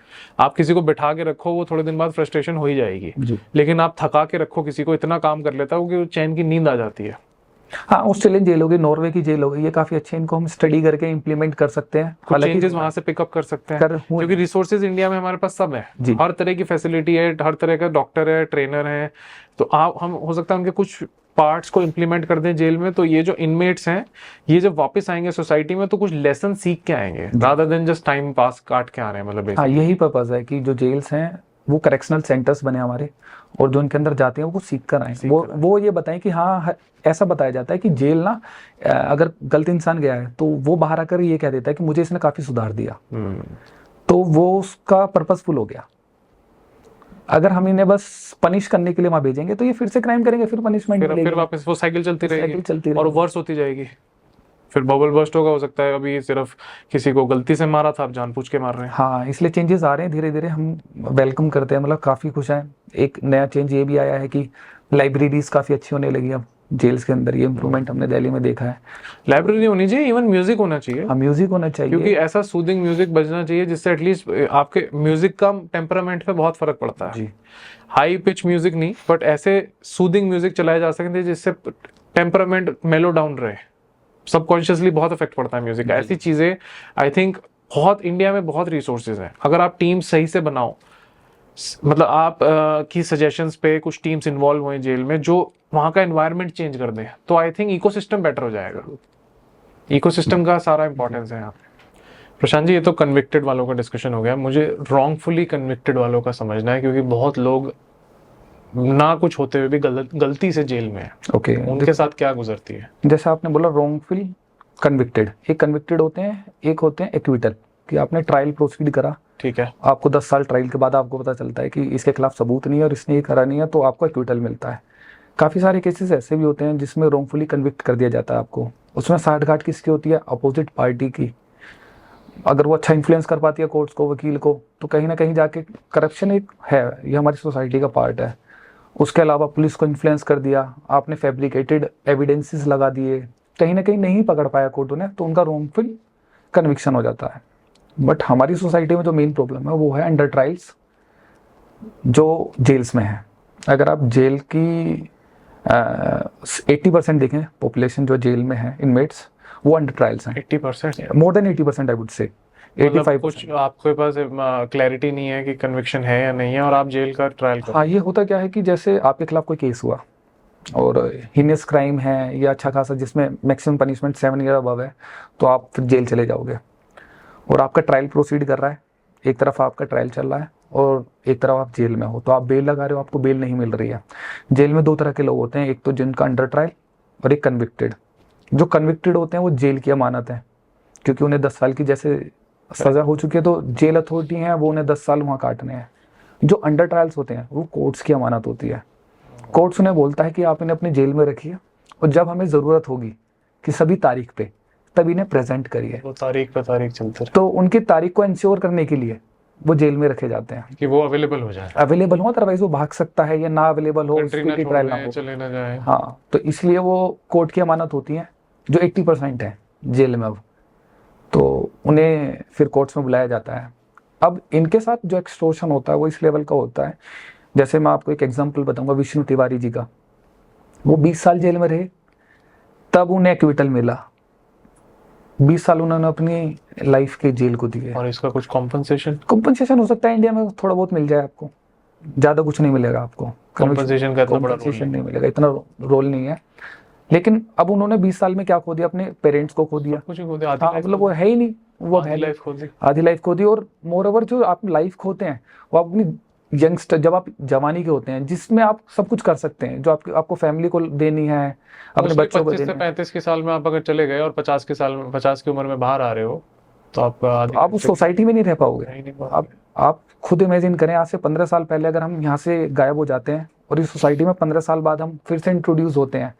S2: आप किसी को बिठा के रखो, वो थोड़े दिन बाद फ्रस्ट्रेशन हो ही जाएगी, लेकिन आप थका के रखो किसी को, इतना काम कर लेता है कि चैन की नींद आ जाती है।
S1: हाँ, ऑस्ट्रेलियन जेल हो गई, नॉर्वे की जेल हो गई, ये काफी अच्छे, इनको हम स्टडी करके इम्प्लीमेंट कर सकते हैं,
S2: कुछ चेंजेस वहां से पिकअप कर सकते हैं, क्योंकि रिसोर्सेज इंडिया में हमारे पास सब है, हर तरह की फैसिलिटी है, हर तरह का डॉक्टर है, ट्रेनर है। तो हम हो सकता है उनके कुछ पार्ट्स को इम्प्लीमेंट कर दें जेल में, तो ये जो इनमेट्स हैं ये जब वापस आएंगे सोसाइटी में तो कुछ लेसन सीख के आएंगे, rather than just time pass काट के आ रहे हैं। मतलब
S1: हाँ, यही पर्पज है कि जो जेल्स हैं वो करेक्शनल सेंटर्स बने हमारे, और जो इनके अंदर जाते हैं वो सीख कर आए, वो ये बताएं कि हाँ, ऐसा बताया जाता है कि जेल ना, अगर गलत इंसान गया है तो वो बाहर आकर ये कह देता है कि मुझे इसने काफी सुधार दिया, तो वो उसका पर्पसफुल हो गया। अगर हम इन्हें बस पनिश करने के लिए वहां भेजेंगे तो ये फिर से क्राइम करेंगे, फिर पनिशमेंट मिलेगी,
S2: फिर वापस वो साइकिल चलती रहेगी और वर्स होती जाएगी, फिर बबल बर्स्ट होगा। हो सकता है अभी सिर्फ किसी को गलती से मारा था, अब जानबूझ के मार रहे हैं।
S1: हाँ, इसलिए चेंजेस आ रहे हैं धीरे धीरे, हम वेलकम करते हैं, मतलब काफी खुश हैं। एक नया चेंज ये भी आया है कि लाइब्रेरीज काफी अच्छी होने लगी अब जेल्स के अंदर, ये इम्प्रूवमेंट हमने दिल्ली में देखा है।
S2: लाइब्रेरी होनी चाहिए, इवन म्यूजिक होना चाहिए।
S1: हाँ, म्यूजिक होना चाहिए,
S2: क्योंकि ऐसा सूदिंग म्यूजिक बजना चाहिए जिससे एटलीस्ट आपके म्यूजिक का टेम्परामेंट पे बहुत फर्क पड़ता है। हाई पिच म्यूजिक नहीं, बट ऐसे सूदिंग म्यूजिक चलाए जा सकते हैं जिससे टेम्परामेंट मेलो डाउन रहे। सबकॉन्शियसली बहुत इफेक्ट पड़ता है म्यूजिक का। ऐसी चीजें आई थिंक बहुत इंडिया में बहुत रिसोर्सेज हैं, अगर आप टीम सही से बनाओ, मतलब आप की सजेशंस पे कुछ टीम्स इन्वॉल्व हुए जेल में जो वहां का एनवायरनमेंट चेंज कर दें, तो आई थिंक इकोसिस्टम बेटर हो जाएगा। इकोसिस्टम का सारा इंपॉर्टेंस है यहाँ पे। प्रशांत जी, ये तो कन्विक्टेड वालों का डिस्कशन हो गया, मुझे रॉन्गफुली कन्विक्टेड वालों का समझना है, क्योंकि बहुत लोग ना कुछ होते हुए भी गलती से जेल में है। उनके साथ क्या गुजरती है?
S1: जैसे आपने बोला रॉन्गफुली कन्विक्टेड, एक कन्विक्टेड होते हैं, एक होते हैं एक्विटल, कि आपने ट्रायल प्रोसीड करा,
S2: ठीक है,
S1: आपको 10 साल ट्रायल के बाद आपको पता चलता है कि इसके खिलाफ सबूत नहीं है और इसने ये करा नहीं है, तो आपको एक्विटल मिलता है। काफ़ी सारे केसेस ऐसे भी होते हैं जिसमें रॉन्गफुली कन्विक्ट कर दिया जाता है आपको। उसमें साठगांठ किसकी होती है? अपोजिट पार्टी की। अगर वो अच्छा इन्फ्लुएंस कर पाती है कोर्ट्स को, वकील को, तो कहीं ना कहीं जाके करप्शन एक है, ये हमारी सोसाइटी का पार्ट है। उसके अलावा पुलिस को इन्फ्लुएंस कर दिया, आपने फैब्रिकेटेड एविडेंसेस लगा दिए, कहीं ना कहीं नहीं पकड़ पाया कोर्टों ने, तो उनका रॉन्गफुल कन्विक्शन हो जाता है। बट हमारी सोसाइटी में जो मेन प्रॉब्लम है वो है अंडर ट्रायल्स जो जेल्स में है। अगर आप जेल की 80% देखें पॉपुलेशन जो जेल में है इनमेट्स, वो अंडर ट्रायल्स हैं।
S2: 80%?
S1: More than 80% I would say 85%।
S2: कुछ आपके पास क्लैरिटी नहीं है कि कन्विक्शन है या नहीं है और आप जेल का ट्रायल करो।
S1: हाँ, ये होता क्या है कि जैसे आपके खिलाफ कोई केस हुआ और हीनियस क्राइम है या अच्छा खासा जिसमें मैक्सिमम पनिशमेंट 7 ईयर अबव है, तो आप फिर जेल चले जाओगे। और आपका ट्रायल प्रोसीड कर रहा है, एक तरफ आपका ट्रायल चल रहा है और एक तरफ आप जेल में हो, तो आप बेल लगा रहे हो, आपको बेल नहीं मिल रही है। जेल में 2 तरह के लोग होते हैं, एक तो जिनका अंडर ट्रायल और एक कन्विक्टेड। जो कन्विक्टेड होते हैं वो जेल की अमानत है, क्योंकि उन्हें 10 साल की जैसे सजा हो चुकी है, तो जेल अथॉरिटी है वो उन्हें 10 साल वहाँ काटने हैं। जो अंडर ट्रायल्स होते हैं वो कोर्ट्स की अमानत होती है। कोर्ट्स उन्हें बोलता है कि आप इन्हें अपनी जेल में रखिए और जब हमें ज़रूरत होगी कि सभी तारीख पे, तब इन्हें प्रेजेंट करिए।
S2: वो तारीख पे तारीख चलते रहे।
S1: तो उनकी तारीख को इंश्योर करने के लिए वो जेल में रखे जाते हैं
S2: कि वो अवेलेबल हो जाए,
S1: अवेलेबल हो, अदरवाइज वो भाग सकता है या ना अवेलेबल हो, ट्रायल ना हो,
S2: चले ना जाए।
S1: हाँ, तो इसलिए वो कोर्ट की अमानत होती है जो 80% है जेल में अब। तो उन्हें फिर कोर्ट्स में बुलाया जाता है अब इनके साथ जो एक्सटॉर्शन होता है वो इस लेवल का होता है, जैसे मैं आपको एक एग्जांपल बताऊंगा विष्णु तिवारी जी का। वो 20 साल जेल में रहे, तब उन्हें एक्विटल मिला। 20 साल उन्होंने अपनी लाइफ के जेल को दिए।
S2: और इसका कुछ
S1: कॉम्पनसेशन हो सकता है इंडिया में थोड़ा बहुत मिल जाए आपको, ज़्यादा कुछ नहीं मिलेगा आपको।
S2: कॉम्पनसेशन का इतना बड़ा रोल
S1: कॉम्पनसेशन नहीं मिलेगा, इतना रोल नहीं है। लेकिन अब उन्होंने 20 साल में क्या खो दिया, अपने पेरेंट्स को खो दिया।
S2: कुछ खो दिया,
S1: हाँ, मतलब वो है ही नहीं, वो
S2: आधी लाइफ खो दी।
S1: आधी लाइफ खो दी। और मोर ओवर जो आप लाइफ खोते हैं वो अपनी यंगस्टर, जब आप जवानी के होते हैं जिसमें आप सब कुछ कर सकते हैं, जो आपको फैमिली को देनी है, अपने बच्चों को
S2: 25 से 35 के साल में आप अगर चले गए और 50 की उम्र में बाहर आ रहे हो तो
S1: आप उस सोसाइटी में नहीं रह पाओगे। आप खुद इमेजिन करें, आज से 15 साल पहले अगर हम यहाँ से गायब हो जाते हैं और इस सोसाइटी में 15 साल बाद हम फिर से इंट्रोड्यूस होते हैं,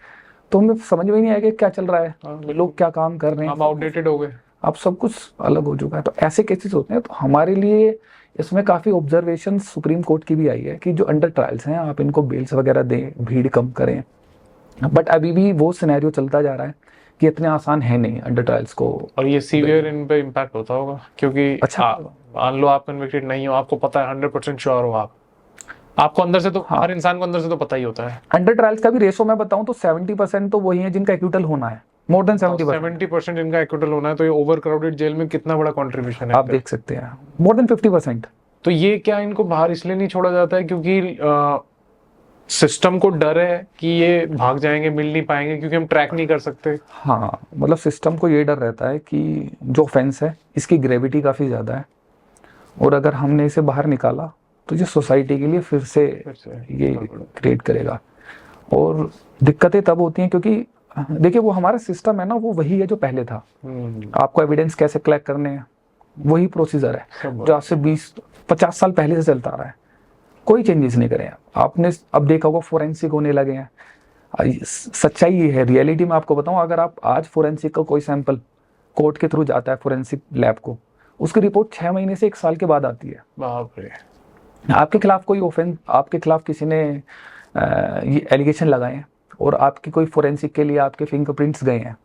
S1: तो हमें समझ में नहीं आएगा क्या चल रहा है, लोग क्या काम कर रहे हैं,
S2: आप आउटडेटेड हो गए,
S1: अब सब कुछ अलग हो चुका है। तो ऐसे केसेस होते हैं। तो हमारे लिए इसमें काफ़ी ऑब्जर्वेशन सुप्रीम कोर्ट की भी आई है कि जो अंडर ट्रायल्स हैं आप इनको बेल्स वगैरह दें, भीड़ कम करें। बट अभी भी वो सिनेरियो चलता जा रहा है कि इतने आसान है नहीं अंडर ट्रायल्स को।
S2: और ये सीवियर इन पे इम्पैक्ट होता होगा क्योंकि
S1: अच्छा,
S2: मान लो आप कन्विक्टेड नहीं हो, आपको पता है 100% श्योर हो आपको अंदर से तो हर इंसान को अंदर से तो पता ही होता है।
S1: अंडर ट्रायल्स का भी रेशो मैं बताऊं तो 70% तो वही है जिनका एक्यूटल होना है, मोर देन
S2: 70% जिनका एक्यूटल होना है। तो ये ओवर क्राउडेड जेल में कितना बड़ा कंट्रीब्यूशन है
S1: आप देख सकते हैं, मोर देन 50%।
S2: तो ये क्या इनको बाहर इसलिए नहीं छोड़ा जाता है क्योंकि सिस्टम को डर है कि ये भाग जाएंगे, मिल नहीं पाएंगे क्योंकि हम ट्रैक नहीं कर सकते?
S1: हाँ, मतलब सिस्टम को ये डर रहता है कि जो ऑफेंस है इसकी ग्रेविटी काफ़ी ज़्यादा है, और अगर हमने इसे बाहर निकाला तो ये सोसाइटी के लिए फिर से ये क्रिएट करेगा। और दिक्कतें तब होती हैं क्योंकि देखिए वो हमारा सिस्टम है ना, वो वही है जो पहले था। आपको एविडेंस कैसे कलेक्ट करने हैं वही प्रोसीजर है जो आज से 20-50 साल पहले से चलता आ रहा है, कोई चेंजेस नहीं करे। आपने अब देखा होगा फोरेंसिक होने लगे हैं। सच्चाई ये है, रियलिटी में आपको बताऊं, अगर आप आज फोरेंसिक का कोई सैंपल कोर्ट के थ्रू जाता है फोरेंसिक लैब को, उसकी रिपोर्ट 6 महीने से 1 साल के बाद आती है।
S2: बाप रे।
S1: आपके खिलाफ कोई ऑफेंस, आपके खिलाफ किसी ने ये एलिगेशन लगाए हैं और आपकी कोई फोरेंसिक के लिए आपके फिंगरप्रिंट्स गए हैं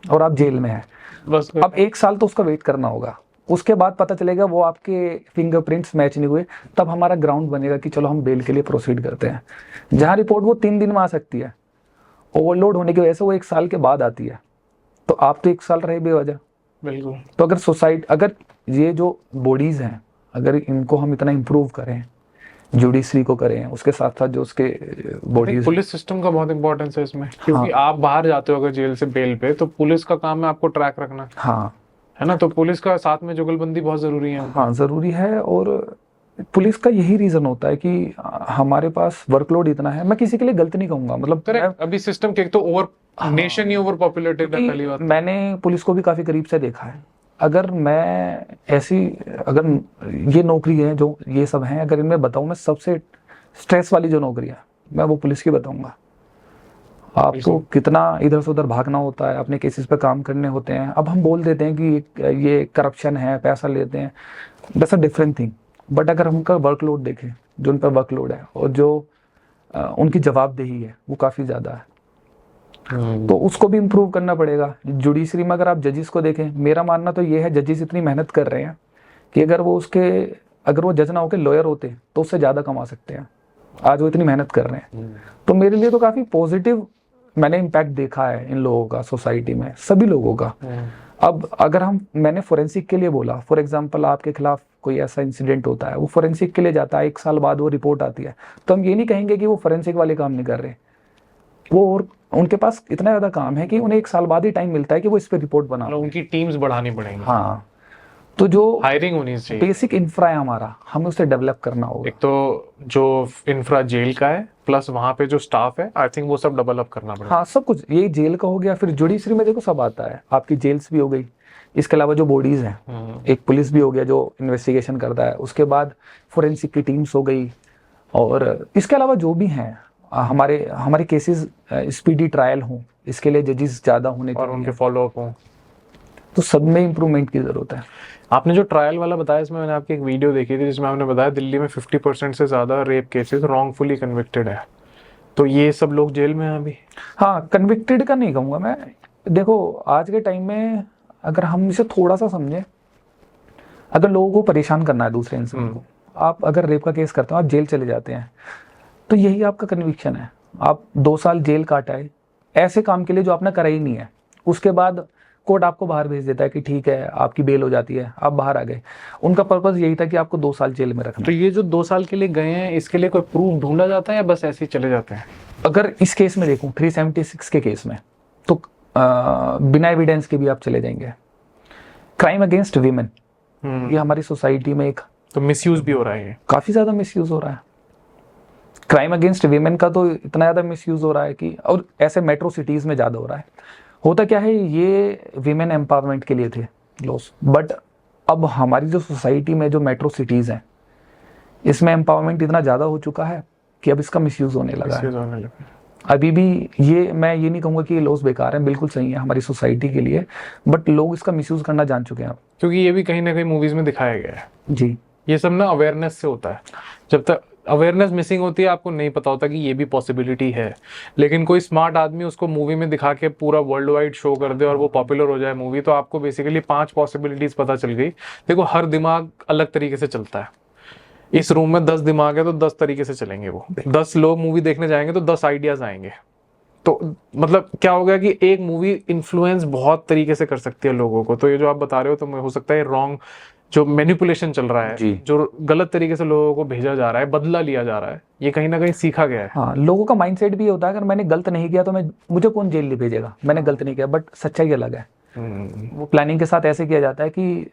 S1: और आप जेल में हैं,
S2: बस
S1: अब 1 साल तो उसका वेट करना होगा। उसके बाद पता चलेगा वो आपके फिंगरप्रिंट्स मैच नहीं हुए, तब हमारा ग्राउंड बनेगा कि चलो हम बेल के लिए प्रोसीड करते हैं। जहां रिपोर्ट वो 3 दिन में आ सकती है, ओवरलोड होने की वजह से वो 1 साल के बाद आती है, तो आप तो 1 साल रहे बेवजह।
S2: बिल्कुल।
S1: तो अगर सोसाइटी, अगर ये जो बॉडीज हैं अगर इनको हम इतना इम्प्रूव करें, जुडिशरी को करें, उसके साथ साथ जो उसके बॉडीज,
S2: पुलिस सिस्टम का बहुत इंपॉर्टेंस है इसमें, क्योंकि आप बाहर जाते हो अगर जेल से बेल पे, तो पुलिस का काम है आपको ट्रैक रखना।
S1: हाँ,
S2: है ना, तो पुलिस का साथ में जुगलबंदी बहुत जरूरी है।
S1: हाँ जरूरी है। और पुलिस का यही रीजन होता है कि हमारे पास वर्कलोड इतना है। मैं किसी के लिए गलत नहीं कहूंगा, मतलब
S2: अभी सिस्टम के तो ओवर नेशन ही ओवर पॉपुलेटेड है। पहली बात
S1: मैंने पुलिस को भी काफी करीब से देखा है। अगर मैं अगर ये नौकरी है जो ये सब हैं, अगर इनमें बताऊं मैं सबसे स्ट्रेस वाली जो नौकरी है मैं वो पुलिस की बताऊंगा। आपको कितना इधर से उधर भागना होता है, अपने केसेस पे काम करने होते हैं। अब हम बोल देते हैं कि ये करप्शन है, पैसा लेते हैं, that's a different thing. But अगर हम उनका वर्कलोड देखें, जो उन पर वर्कलोड है और जो उनकी जवाबदेही है वो काफ़ी ज़्यादा है, तो उसको भी इम्प्रूव करना पड़ेगा। जुडिशरी में अगर आप जजेस को देखें, मेरा मानना तो ये है जजेस इतनी मेहनत कर रहे हैं कि अगर वो जज ना होकर लॉयर होते तो उससे ज़्यादा कमा सकते हैं। आज वो इतनी मेहनत कर रहे हैं, तो मेरे लिए तो काफ़ी पॉजिटिव मैंने इम्पैक्ट देखा है इन लोगों का, सोसाइटी में सभी लोगों का। अब अगर मैंने फोरेंसिक के लिए बोला, फॉर एग्जांपल आपके खिलाफ कोई ऐसा इंसिडेंट होता है, वो फोरेंसिक के लिए जाता है, 1 साल बाद वो रिपोर्ट आती है, तो हम ये नहीं कहेंगे कि वो फोरेंसिक वाले काम नहीं कर रहे। वो और उनके पास इतना ज़्यादा काम है कि उन्हें 1 साल बाद ही टाइम मिलता है कि वो इस पर रिपोर्ट बना,
S2: उनकी टीम्स बढ़ानी पड़ेंगी।
S1: हाँ, तो जो
S2: हायरिंग होनी चाहिए,
S1: बेसिक इंफ्रा है हमारा, हमें उसे डेवलप करना होगा।
S2: एक तो जो इंफ्रा जेल का है प्लस वहाँ पे जो स्टाफ है, आई थिंक वो सब डेवलप करना पड़ेगा।
S1: हाँ, सब कुछ, ये जेल का हो गया, फिर जुडिशरी में देखो सब आता है, आपकी जेल्स भी हो गई, इसके अलावा जो बॉडीज हैं, एक पुलिस भी हो गया जो इन्वेस्टिगेशन करता है, उसके बाद फोरेंसिक की टीम्स हो गई, और इसके अलावा जो भी हैं हमारे केसेस स्पीडी ट्रायल हों, इसके लिए जजेस ज़्यादा होने
S2: और उनके फॉलोअप हों,
S1: तो सब में इम्प्रूवमेंट की ज़रूरत है।
S2: आपने जो ट्रायल वाला बताया, इसमें मैंने आपकी एक वीडियो देखी थी जिसमें आपने बताया दिल्ली में 50% से ज़्यादा रेप केसेस रॉन्गफुली कन्विक्टेड है, तो ये सब लोग जेल में हैं अभी?
S1: हाँ, कन्विक्टेड का नहीं कहूँगा मैं। देखो आज के टाइम में अगर हम इसे थोड़ा सा समझें अगर लोगों को परेशान करना है दूसरे इंसान को, आप अगर रेप का केस करते हो, आप जेल चले जाते हैं, तो यही आपका कन्विक्शन है। आप 2 साल जेल काटा है ऐसे काम के लिए जो आपने करा ही नहीं है। उसके बाद कोर्ट आपको बाहर भेज देता है कि ठीक है आपकी बेल हो जाती है, आप बाहर आ गए। उनका पर्पस यही था कि आपको 2 साल जेल में रखना।
S2: तो ये जो 2 साल के लिए गए हैं, इसके लिए कोई प्रूफ ढूंढा जाता है या बस ऐसे ही चले जाते हैं?
S1: अगर इस केस में देखूं 376 के केस में, तो बिना एविडेंस के भी आप चले जाएंगे। क्राइम अगेंस्ट वीमेन, ये हमारी सोसाइटी में एक
S2: तो मिसयूज भी हो रहा है,
S1: काफी ज्यादा मिसयूज हो रहा है। क्राइम अगेंस्ट वीमेन का तो इतना ज्यादा मिसयूज हो रहा है कि, और ऐसे मेट्रो सिटीज में ज्यादा हो रहा है। होता क्या है, ये वीमेन एम्पावरमेंट के लिए थे लॉस, बट अब हमारी जो सोसाइटी में जो मेट्रो सिटीज हैं, इसमें एम्पावरमेंट इतना ज्यादा हो चुका है कि अब इसका मिसयूज होने लगा है। अभी भी मैं ये नहीं कहूंगा कि ये लॉस बेकार है, बिल्कुल सही है हमारी सोसाइटी के लिए, बट लोग इसका मिसयूज करना जान चुके हैं अब।
S2: क्योंकि ये भी कहीं ना कहीं मूवीज में दिखाया गया है
S1: जी।
S2: ये सब ना अवेयरनेस से होता है। जब तक अवेयरनेस मिसिंग होती है, आपको नहीं पता होता कि ये भी पॉसिबिलिटी है। लेकिन कोई स्मार्ट आदमी उसको मूवी में दिखा के पूरा वर्ल्ड वाइड शो कर दे और वो पॉपुलर हो जाए मूवी, तो आपको बेसिकली 5 पॉसिबिलिटीज पता चल गई। देखो, हर दिमाग अलग तरीके से चलता है। इस रूम में 10 दिमाग है तो 10 तरीके से चलेंगे। वो 10 लोग मूवी देखने जाएंगे तो 10 आइडियाज आएंगे। तो मतलब क्या हो गया कि एक मूवी इन्फ्लुएंस बहुत तरीके से कर सकती है लोगों को। तो ये जो आप बता रहे हो, तो हो सकता है रॉन्ग जो मैनिपुलेशन चल रहा है, जो गलत तरीके से लोगों को भेजा जा रहा है, बदला लिया जा रहा है, ये कहीं ना कहीं सीखा गया है।
S1: हाँ, लोगों का माइंडसेट भी होता है, अगर मैंने गलत नहीं किया तो मुझे कौन जेल नहीं भेजेगा, मैंने गलत नहीं किया। बट सच्चाई अलग है। वो प्लानिंग के साथ ऐसे किया जाता है कि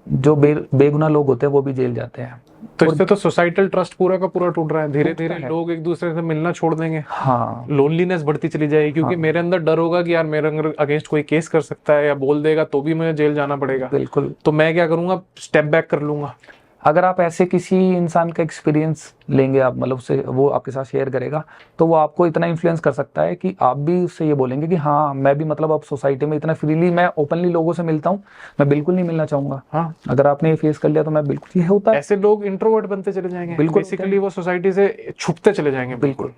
S1: जो बेगुनाह लोग होते हैं वो भी जेल जाते हैं।
S2: तो इससे तो सोसाइटल ट्रस्ट पूरा का पूरा टूट रहा है। धीरे धीरे लोग एक दूसरे से मिलना छोड़ देंगे।
S1: हाँ,
S2: लोनलीनेस बढ़ती चली जाएगी, क्योंकि मेरे अंदर डर होगा कि यार मेरे अंदर अगेंस्ट कोई केस कर सकता है या बोल देगा तो भी मुझे जेल जाना पड़ेगा।
S1: बिल्कुल।
S2: तो मैं क्या करूंगा, स्टेप बैक कर लूंगा।
S1: अगर आप ऐसे किसी इंसान का एक्सपीरियंस लेंगे, आप मतलब उससे, वो आपके साथ शेयर करेगा, तो वो आपको इतना इन्फ्लुएंस कर सकता है कि आप भी उससे ये बोलेंगे कि हाँ मैं भी, मतलब अब सोसाइटी में इतना फ्रीली मैं ओपनली लोगों से मिलता हूँ, मैं बिल्कुल नहीं मिलना चाहूंगा। हाँ, अगर आपने ये फेस कर लिया तो मैं बिल्कुल, ये होता है।
S2: ऐसे लोग इंट्रोवर्ट बनते चले जाएंगे। बिल्कुल, बेसिकली वो सोसाइटी से छुपते चले जाएंगे।
S1: बिल्कुल,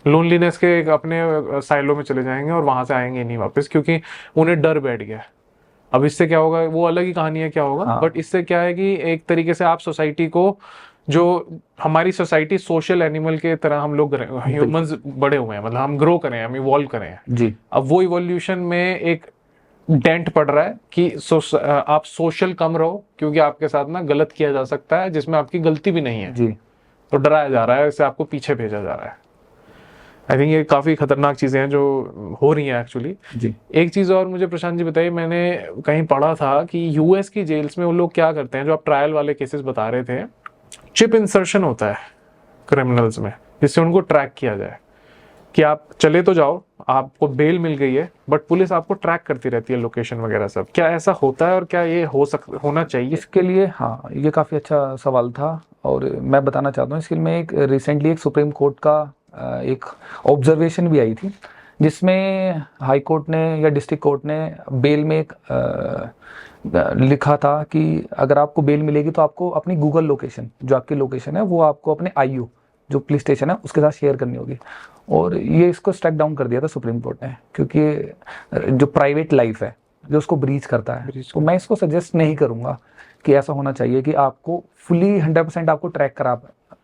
S2: लोनलीनेस के अपने साइलों में चले जाएंगे और वहां से आएंगे नहीं वापस, क्योंकि उन्हें डर बैठ गया। अब इससे क्या होगा, वो अलग ही कहानी है क्या होगा। हाँ। बट इससे क्या है कि एक तरीके से आप सोसाइटी को, जो हमारी सोसाइटी सोशल एनिमल के तरह हम लोग ह्यूमंस बड़े हुए हैं, मतलब हम ग्रो करें, हम इवॉल्व करें जी। अब वो इवोल्यूशन में एक डेंट पड़ रहा है कि आप सोशल कम रहो, क्योंकि आपके साथ ना गलत किया जा सकता है जिसमें आपकी गलती भी नहीं है जी। तो डराया जा रहा है, इससे आपको पीछे भेजा जा रहा है। आई थिंक ये काफ़ी खतरनाक चीज़ें हैं जो हो रही हैं एक्चुअली जी। एक चीज़ और मुझे प्रशांत जी बताइए, मैंने कहीं पढ़ा था कि यूएस की जेल्स में वो लोग क्या करते हैं, जो आप ट्रायल वाले केसेस बता रहे थे, चिप इंसर्शन होता है क्रिमिनल्स में, जिससे उनको ट्रैक किया जाए कि आप चले तो जाओ, आपको बेल मिल गई है, बट पुलिस आपको ट्रैक करती रहती है, लोकेशन वगैरह सब। क्या ऐसा होता है और क्या ये होना चाहिए? इसके लिए हाँ, ये काफ़ी अच्छा सवाल था और मैं बताना चाहता हूँ इसके लिए। मैं रिसेंटली एक सुप्रीम कोर्ट का एक ऑब्जर्वेशन भी आई थी, जिसमें हाई कोर्ट ने या डिस्ट्रिक्ट कोर्ट ने बेल में एक लिखा था कि अगर आपको बेल मिलेगी तो आपको अपनी गूगल लोकेशन, जो आपकी लोकेशन है, वो आपको अपने आईयू जो पुलिस स्टेशन है उसके साथ शेयर करनी होगी। और ये इसको स्ट्राइक डाउन कर दिया था सुप्रीम कोर्ट ने, क्योंकि जो प्राइवेट लाइफ है जो उसको ब्रीच करता है। तो मैं इसको सजेस्ट नहीं करूँगा कि ऐसा होना चाहिए कि आपको फुली 100% आपको ट्रैक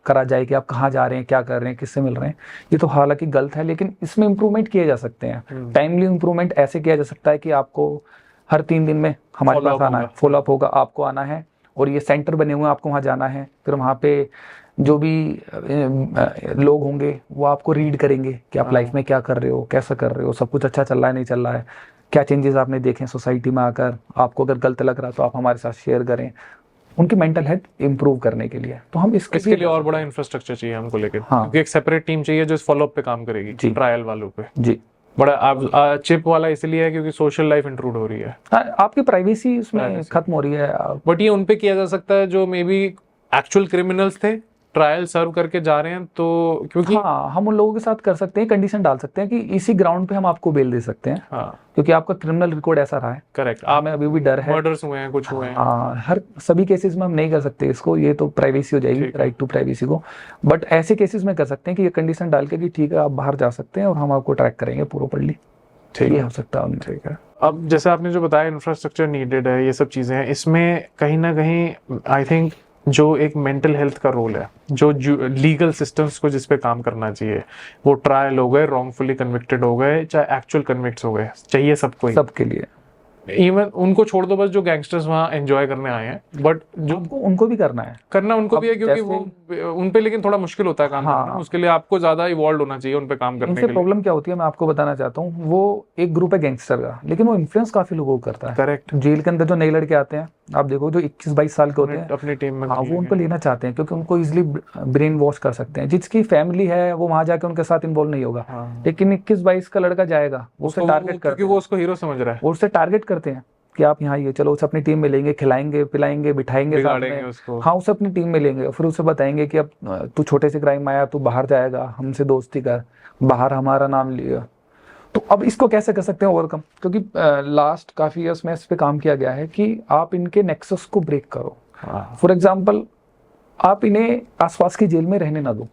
S2: करा जाए कि आप कहाँ जा रहे हैं, क्या कर रहे हैं, किससे मिल रहे हैं। ये तो हालांकि गलत है, लेकिन इसमें इंप्रूवमेंट किए जा सकते हैं। टाइमली इंप्रूवमेंट ऐसे किया जा सकता है कि आपको हर 3 दिन में हमारे पास आना है, फॉलोअप होगा, आपको आना है, और ये सेंटर बने हुए हैं, आपको वहाँ जाना है। फिर वहाँ पे जो भी लोग होंगे वो आपको रीड करेंगे कि आप लाइफ में क्या कर रहे हो, कैसा कर रहे हो, सब कुछ अच्छा चल रहा है, नहीं चल रहा है, क्या चेंजेस आपने देखे सोसाइटी में आकर। आपको अगर गलत लग रहा है तो आप हमारे साथ शेयर करें, उनकी मेंटल हेल्थ इंप्रूव करने के लिए। तो हम इसके लिए और बड़ा इंफ्रास्ट्रक्चर चाहिए हमको, लेकिन क्योंकि एक सेपरेट टीम चाहिए जो इस फॉलोअप पे काम करेगी, ट्रायल वालों पे जी। बड़ा आप चिप वाला इसलिए है क्योंकि सोशल लाइफ इंट्रूड हो रही है, आपकी प्राइवेसी उसमें खत्म हो रही है। बट ये उनपे किया जा सकता है जो मे बी एक्चुअल क्रिमिनल्स थे, ट्रायल सर्व करके जा रहे हैं, तो क्योंकि हाँ, हम उन लोगों के साथ कर सकते हैं, कंडीशन डाल सकते हैं कि इसी ग्राउंड पे हम आपको बेल दे सकते हैं। हाँ, क्योंकि आपका क्रिमिनल रिकॉर्ड ऐसा रहा है। करेक्ट। आप में अभी भी डर है, मर्डर्स हुए हैं, कुछ हुए हैं। हाँ, हर सभी केसेस में हम नहीं कर सकते इसको, ये तो प्राइवेसी हो जाएगी, राइट टू प्राइवेसी को। बट ऐसे केसेस में कर सकते हैं कि ये कंडीशन डाल के कि ठीक है आप बाहर जा सकते हैं और हम आपको ट्रैक करेंगे प्रॉपर्ली। ये हो सकता है। ठीक है। अब जैसे आपने जो बताया इंफ्रास्ट्रक्चर नीडेड है, ये सब चीज़ें हैं, इसमें कहीं ना कहीं आई थिंक जो एक मेंटल हेल्थ का रोल है, जो लीगल सिस्टम्स को जिस पे काम करना चाहिए, वो ट्रायल हो गए, रॉन्गफुली कन्विक्टेड हो गए, चाहे एक्चुअल कन्विक्ट्स हो गए, चाहिए सबको ही,
S1: सबके लिए।
S2: इवन उनको छोड़ दो, बस जो गैंगस्टर्स वहाँ एंजॉय करने आए हैं, बट जो
S1: आपको उनको भी करना है।
S2: करना उनको भी है, क्योंकि
S1: जैसे-
S2: वो उन पे लेकिन थोड़ा मुश्किल होता है काम
S1: हाँ।
S2: करना, उसके लिए आपको ज्यादा इवॉल्व होना चाहिए उन पे काम करने
S1: इनसे
S2: के लिए।
S1: प्रॉब्लम क्या होती है मैं आपको बताना चाहता हूँ। वो एक ग्रुप है गैंगस्टर का, लेकिन वो इन्फ्लुएंस काफी लोगों को करता है।
S2: करेक्ट।
S1: जेल के अंदर जो नए लड़के आते हैं, आप देखो जो 21-22 साल के होते हैं,
S2: अपनी टीम में
S1: हाँ, वो उनको लेना चाहते हैं क्योंकि उनको इजिली ब्रेन वॉश कर सकते हैं। जिसकी फैमिली है वो वहां जाके उनके साथ इन्वॉल्व नहीं होगा,
S2: हाँ।
S1: लेकिन 21-22 का लड़का जाएगा, वो उसे टारगेट करते
S2: क्योंकि वो उसको हीरो समझ रहा है,
S1: और उससे टारगेट करते हैं कि आप यहाँ ये चलो, उसे अपनी टीम में लेंगे, खिलाएंगे पिलाएंगे बिठाएंगे साथ
S2: बिगाड़ेंगे
S1: में,
S2: उसको।
S1: हाँ उसे अपनी टीम में लेंगे। फिर उसे बताएंगे कि अब तू छोटे से क्राइम आया, तू बाहर जाएगा, हमसे दोस्ती कर, बाहर हमारा नाम लिया। तो अब इसको कैसे कर सकते हैं ओवरकम, क्योंकि लास्ट काफी ईयर्स में इस पे काम किया गया है कि आप इनके नेक्सस को ब्रेक करो। फॉर एग्जाम्पल, आप इन्हें आसपास की जेल में रहने ना दो,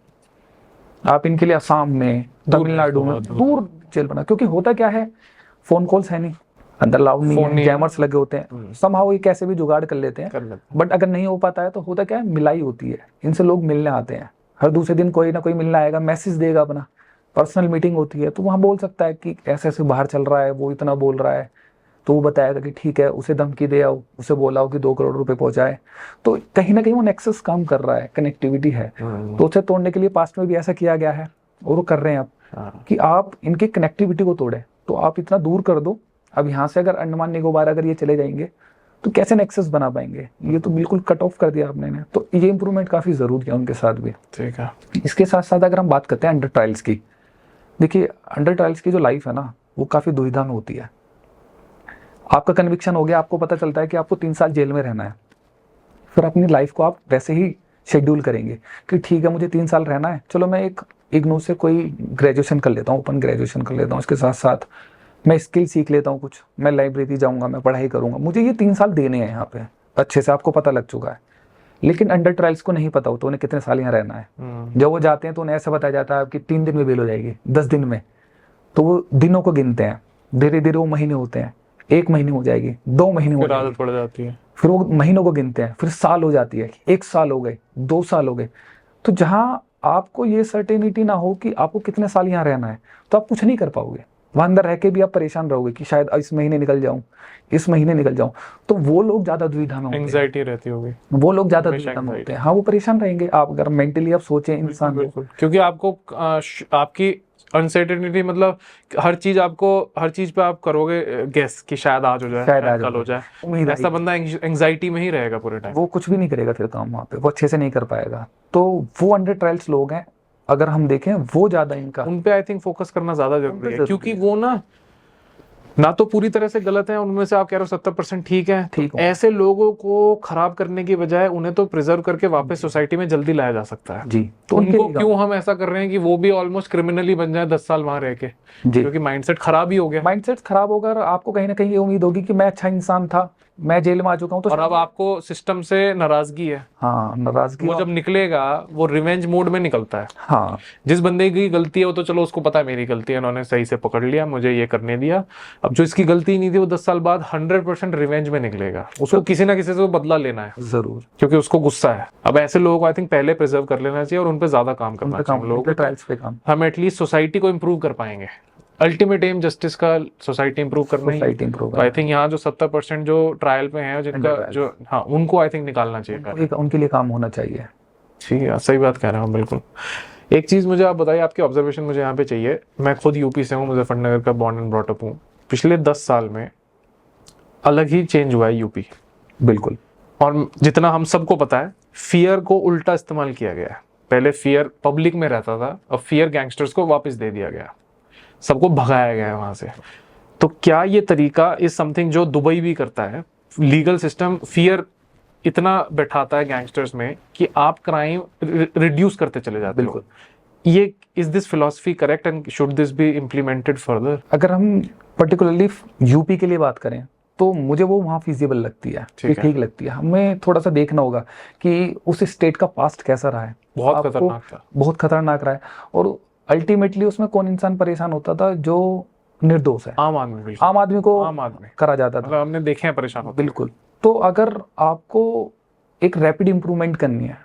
S1: आप इनके लिए असम में, तमिलनाडु में दूर जेल बना। क्योंकि होता क्या है, फोन कॉल्स है नहीं, अंदर लाउड नहीं है, कैमर्स लगे होते हैं, समहाउ ये कैसे भी जुगाड़ कर लेते हैं। बट अगर नहीं हो पाता है तो होता क्या है, मिलाई होती है, इनसे लोग मिलने आते हैं, हर दूसरे दिन कोई ना कोई मिलने आएगा, मैसेज देगा, अपना पर्सनल मीटिंग होती है, तो वहाँ बोल सकता है कि ऐसे ऐसे बाहर चल रहा है, वो इतना बोल रहा है, तो वो बताएगा कि ठीक है, उसे धमकी दे आओ, उसे बोलाओ कि 2 करोड़ रुपए पहुंचाए। तो कहीं ना कहीं वो नेक्सस काम कर रहा है, कनेक्टिविटी है। तो उसे तोड़ने के लिए पास्ट में भी ऐसा किया गया है और वो कर रहे हैं अब कि आप इनकी कनेक्टिविटी को तोड़े, तो आप इतना दूर कर दो। अब यहाँ से अगर अंडमान निकोबार अगर ये चले जाएंगे तो कैसे नेक्सस बना पाएंगे, ये तो बिल्कुल कट ऑफ कर दिया आपने ने। तो ये इंप्रूवमेंट काफी जरूरी है उनके साथ भी।
S2: ठीक है।
S1: इसके साथ साथ अगर हम बात करते हैं अंडर ट्रायल्स की, देखिए अंडर ट्रायल्स की जो लाइफ है ना, वो काफी दुविधा में होती है। आपका कन्विक्शन हो गया, आपको पता चलता है कि आपको 3 साल जेल में रहना है, फिर अपनी लाइफ को आप वैसे ही शेड्यूल करेंगे कि ठीक है मुझे 3 साल रहना है, चलो मैं एक इग्नू से कोई ग्रेजुएशन कर लेता हूँ, ओपन ग्रेजुएशन कर लेता हूँ, उसके साथ साथ मैं स्किल सीख लेता हूँ कुछ, मैं लाइब्रेरी जाऊँगा, मैं पढ़ाई करूँगा, मुझे ये 3 साल देने हैं यहाँ पे अच्छे से, आपको पता लग चुका है। लेकिन अंडर ट्रायल्स को नहीं पता होता उन्हें कितने साल यहाँ रहना है। जब वो जाते हैं तो उन्हें ऐसा बताया जाता है कि 3 दिन में बेल हो जाएगी, 10 दिन में, तो वो दिनों को गिनते हैं, धीरे धीरे वो महीने होते हैं, 1 महीने हो जाएगी, 2 महीने हो जाएगी,
S2: आदत पड़ जाती है,
S1: फिर वो महीनों को गिनते हैं, फिर साल हो जाती है, 1 साल हो गए, 2 साल हो गए। तो जहाँ आपको ये सर्टेनिटी ना हो कि आपको कितने साल यहाँ रहना है, तो आप कुछ नहीं कर पाओगे। वहां अंदर रह के भी आप परेशान रहोगे कि शायद इस महीने निकल जाऊं, इस महीने निकल जाऊं। तो वो लोग ज्यादा दुविधा में होते हैं,
S2: एंजाइटी रहती होगी,
S1: वो लोग ज्यादा दुविधा में होते हैं। हाँ, वो परेशान रहेंगे। आप अगर मेंटली आप सोचें इंसान,
S2: बिल्कुल, क्योंकि आपको आपकी अनसर्टेनिटी, मतलब हर चीज पे आप करोगे गेस कि शायद आज हो जाए, शायद कल हो जाए,
S1: उम्मीद
S2: ऐसा बंदा एंजाइटी में ही रहेगा पूरे टाइम,
S1: वो कुछ भी नहीं करेगा फिर काम वहाँ पे, वो अच्छे से नहीं कर पाएगा। तो वो अंडर ट्रायल्स लोग हैं, अगर हम देखें वो ज्यादा इनका,
S2: उन पे आई थिंक फोकस करना ज्यादा जरूरी है, क्योंकि वो ना तो पूरी तरह से गलत है, उनमें से आप कह रहे हो 70% ठीक है,
S1: ठीक है।
S2: ऐसे लोगों को खराब करने की बजाय उन्हें तो प्रिजर्व करके वापस सोसाइटी में जल्दी लाया जा सकता है
S1: जी।
S2: तो उनको क्यों हम ऐसा कर रहे हैं कि वो भी ऑलमोस्ट क्रिमिनली बन जाए 10 साल वहां रह के, क्योंकि माइंडसेट खराब ही हो गया।
S1: माइंडसेट खराब होगा और आपको कहीं ना कहीं ये उम्मीद होगी कि मैं अच्छा इंसान था, मैं जेल में आ चुका हूँ, तो
S2: और अब आपको सिस्टम से नाराजगी है।
S1: हाँ, नाराजगी।
S2: वो जब निकलेगा वो रिवेंज मोड में निकलता है।
S1: हाँ,
S2: जिस बंदे की गलती है वो तो चलो उसको पता है मेरी गलती है, इन्होंने सही से पकड़ लिया, मुझे ये करने दिया। अब जो इसकी गलती नहीं थी वो 10 साल बाद 100% रिवेंज में निकलेगा, उसको किसी ना किसी से बदला लेना है
S1: जरूर,
S2: क्योंकि उसको गुस्सा है। अब ऐसे लोगों को आई थिंक पहले प्रिजर्व कर लेना चाहिए और उन पे ज्यादा काम करना चाहिए लोगों को।
S1: ट्रायल्स पे काम,
S2: हम एटलीस्ट सोसाइटी को इम्प्रूव कर पाएंगे। अल्टीमेट एम जस्टिस का सोसाइटी इंप्रूव करना ही। तो आई थिंक यहाँ जो 70% जो ट्रायल पे हैं जिनका जो, हाँ, उनको आई थिंक निकालना चाहिए,
S1: उनके लिए काम होना चाहिए।
S2: ठीक है, सही बात कह रहा हूँ बिल्कुल। एक चीज मुझे आप बताइए, आपकी ऑब्जर्वेशन मुझे यहाँ पे चाहिए। मैं खुद यूपी से हूँ, मुजफ्फरनगर का बॉर्न एंड ब्रॉट अप हूँ। पिछले 10 साल में अलग ही चेंज हुआ है यूपी,
S1: बिल्कुल।
S2: और जितना हम सबको पता है, फियर को उल्टा इस्तेमाल किया गया है। पहले फियर पब्लिक में रहता था, अब फियर गैंगस्टर्स को वापस दे दिया गया, सबको भगाया गया है वहां से। तो क्या ये तरीका इज समथिंग जो दुबई भी करता है? लीगल सिस्टम फियर इतना बैठाता है गैंगस्टर्स में कि आप क्राइम रिड्यूस करते चले जाते हो। ये is this philosophy correct and should this be implemented further?
S1: अगर हम पर्टिकुलरली यूपी के लिए बात करें तो मुझे वो वहाँ फिजिबल लगती है, ठीक लगती है। हमें थोड़ा सा देखना होगा कि उस स्टेट का पास्ट कैसा रहा है।
S2: बहुत खतरनाक था,
S1: बहुत खतरनाक रहा है। और अल्टीमेटली उसमें कौन इंसान परेशान होता था? जो निर्दोष है।
S2: आम आदमी, बिल्कुल
S1: आम आदमी को
S2: आम आदमी
S1: करा जाता था।
S2: मतलब हमने देखे हैं परेशान होते।
S1: बिल्कुल। तो अगर आपको एक रैपिड इंप्रूवमेंट करनी है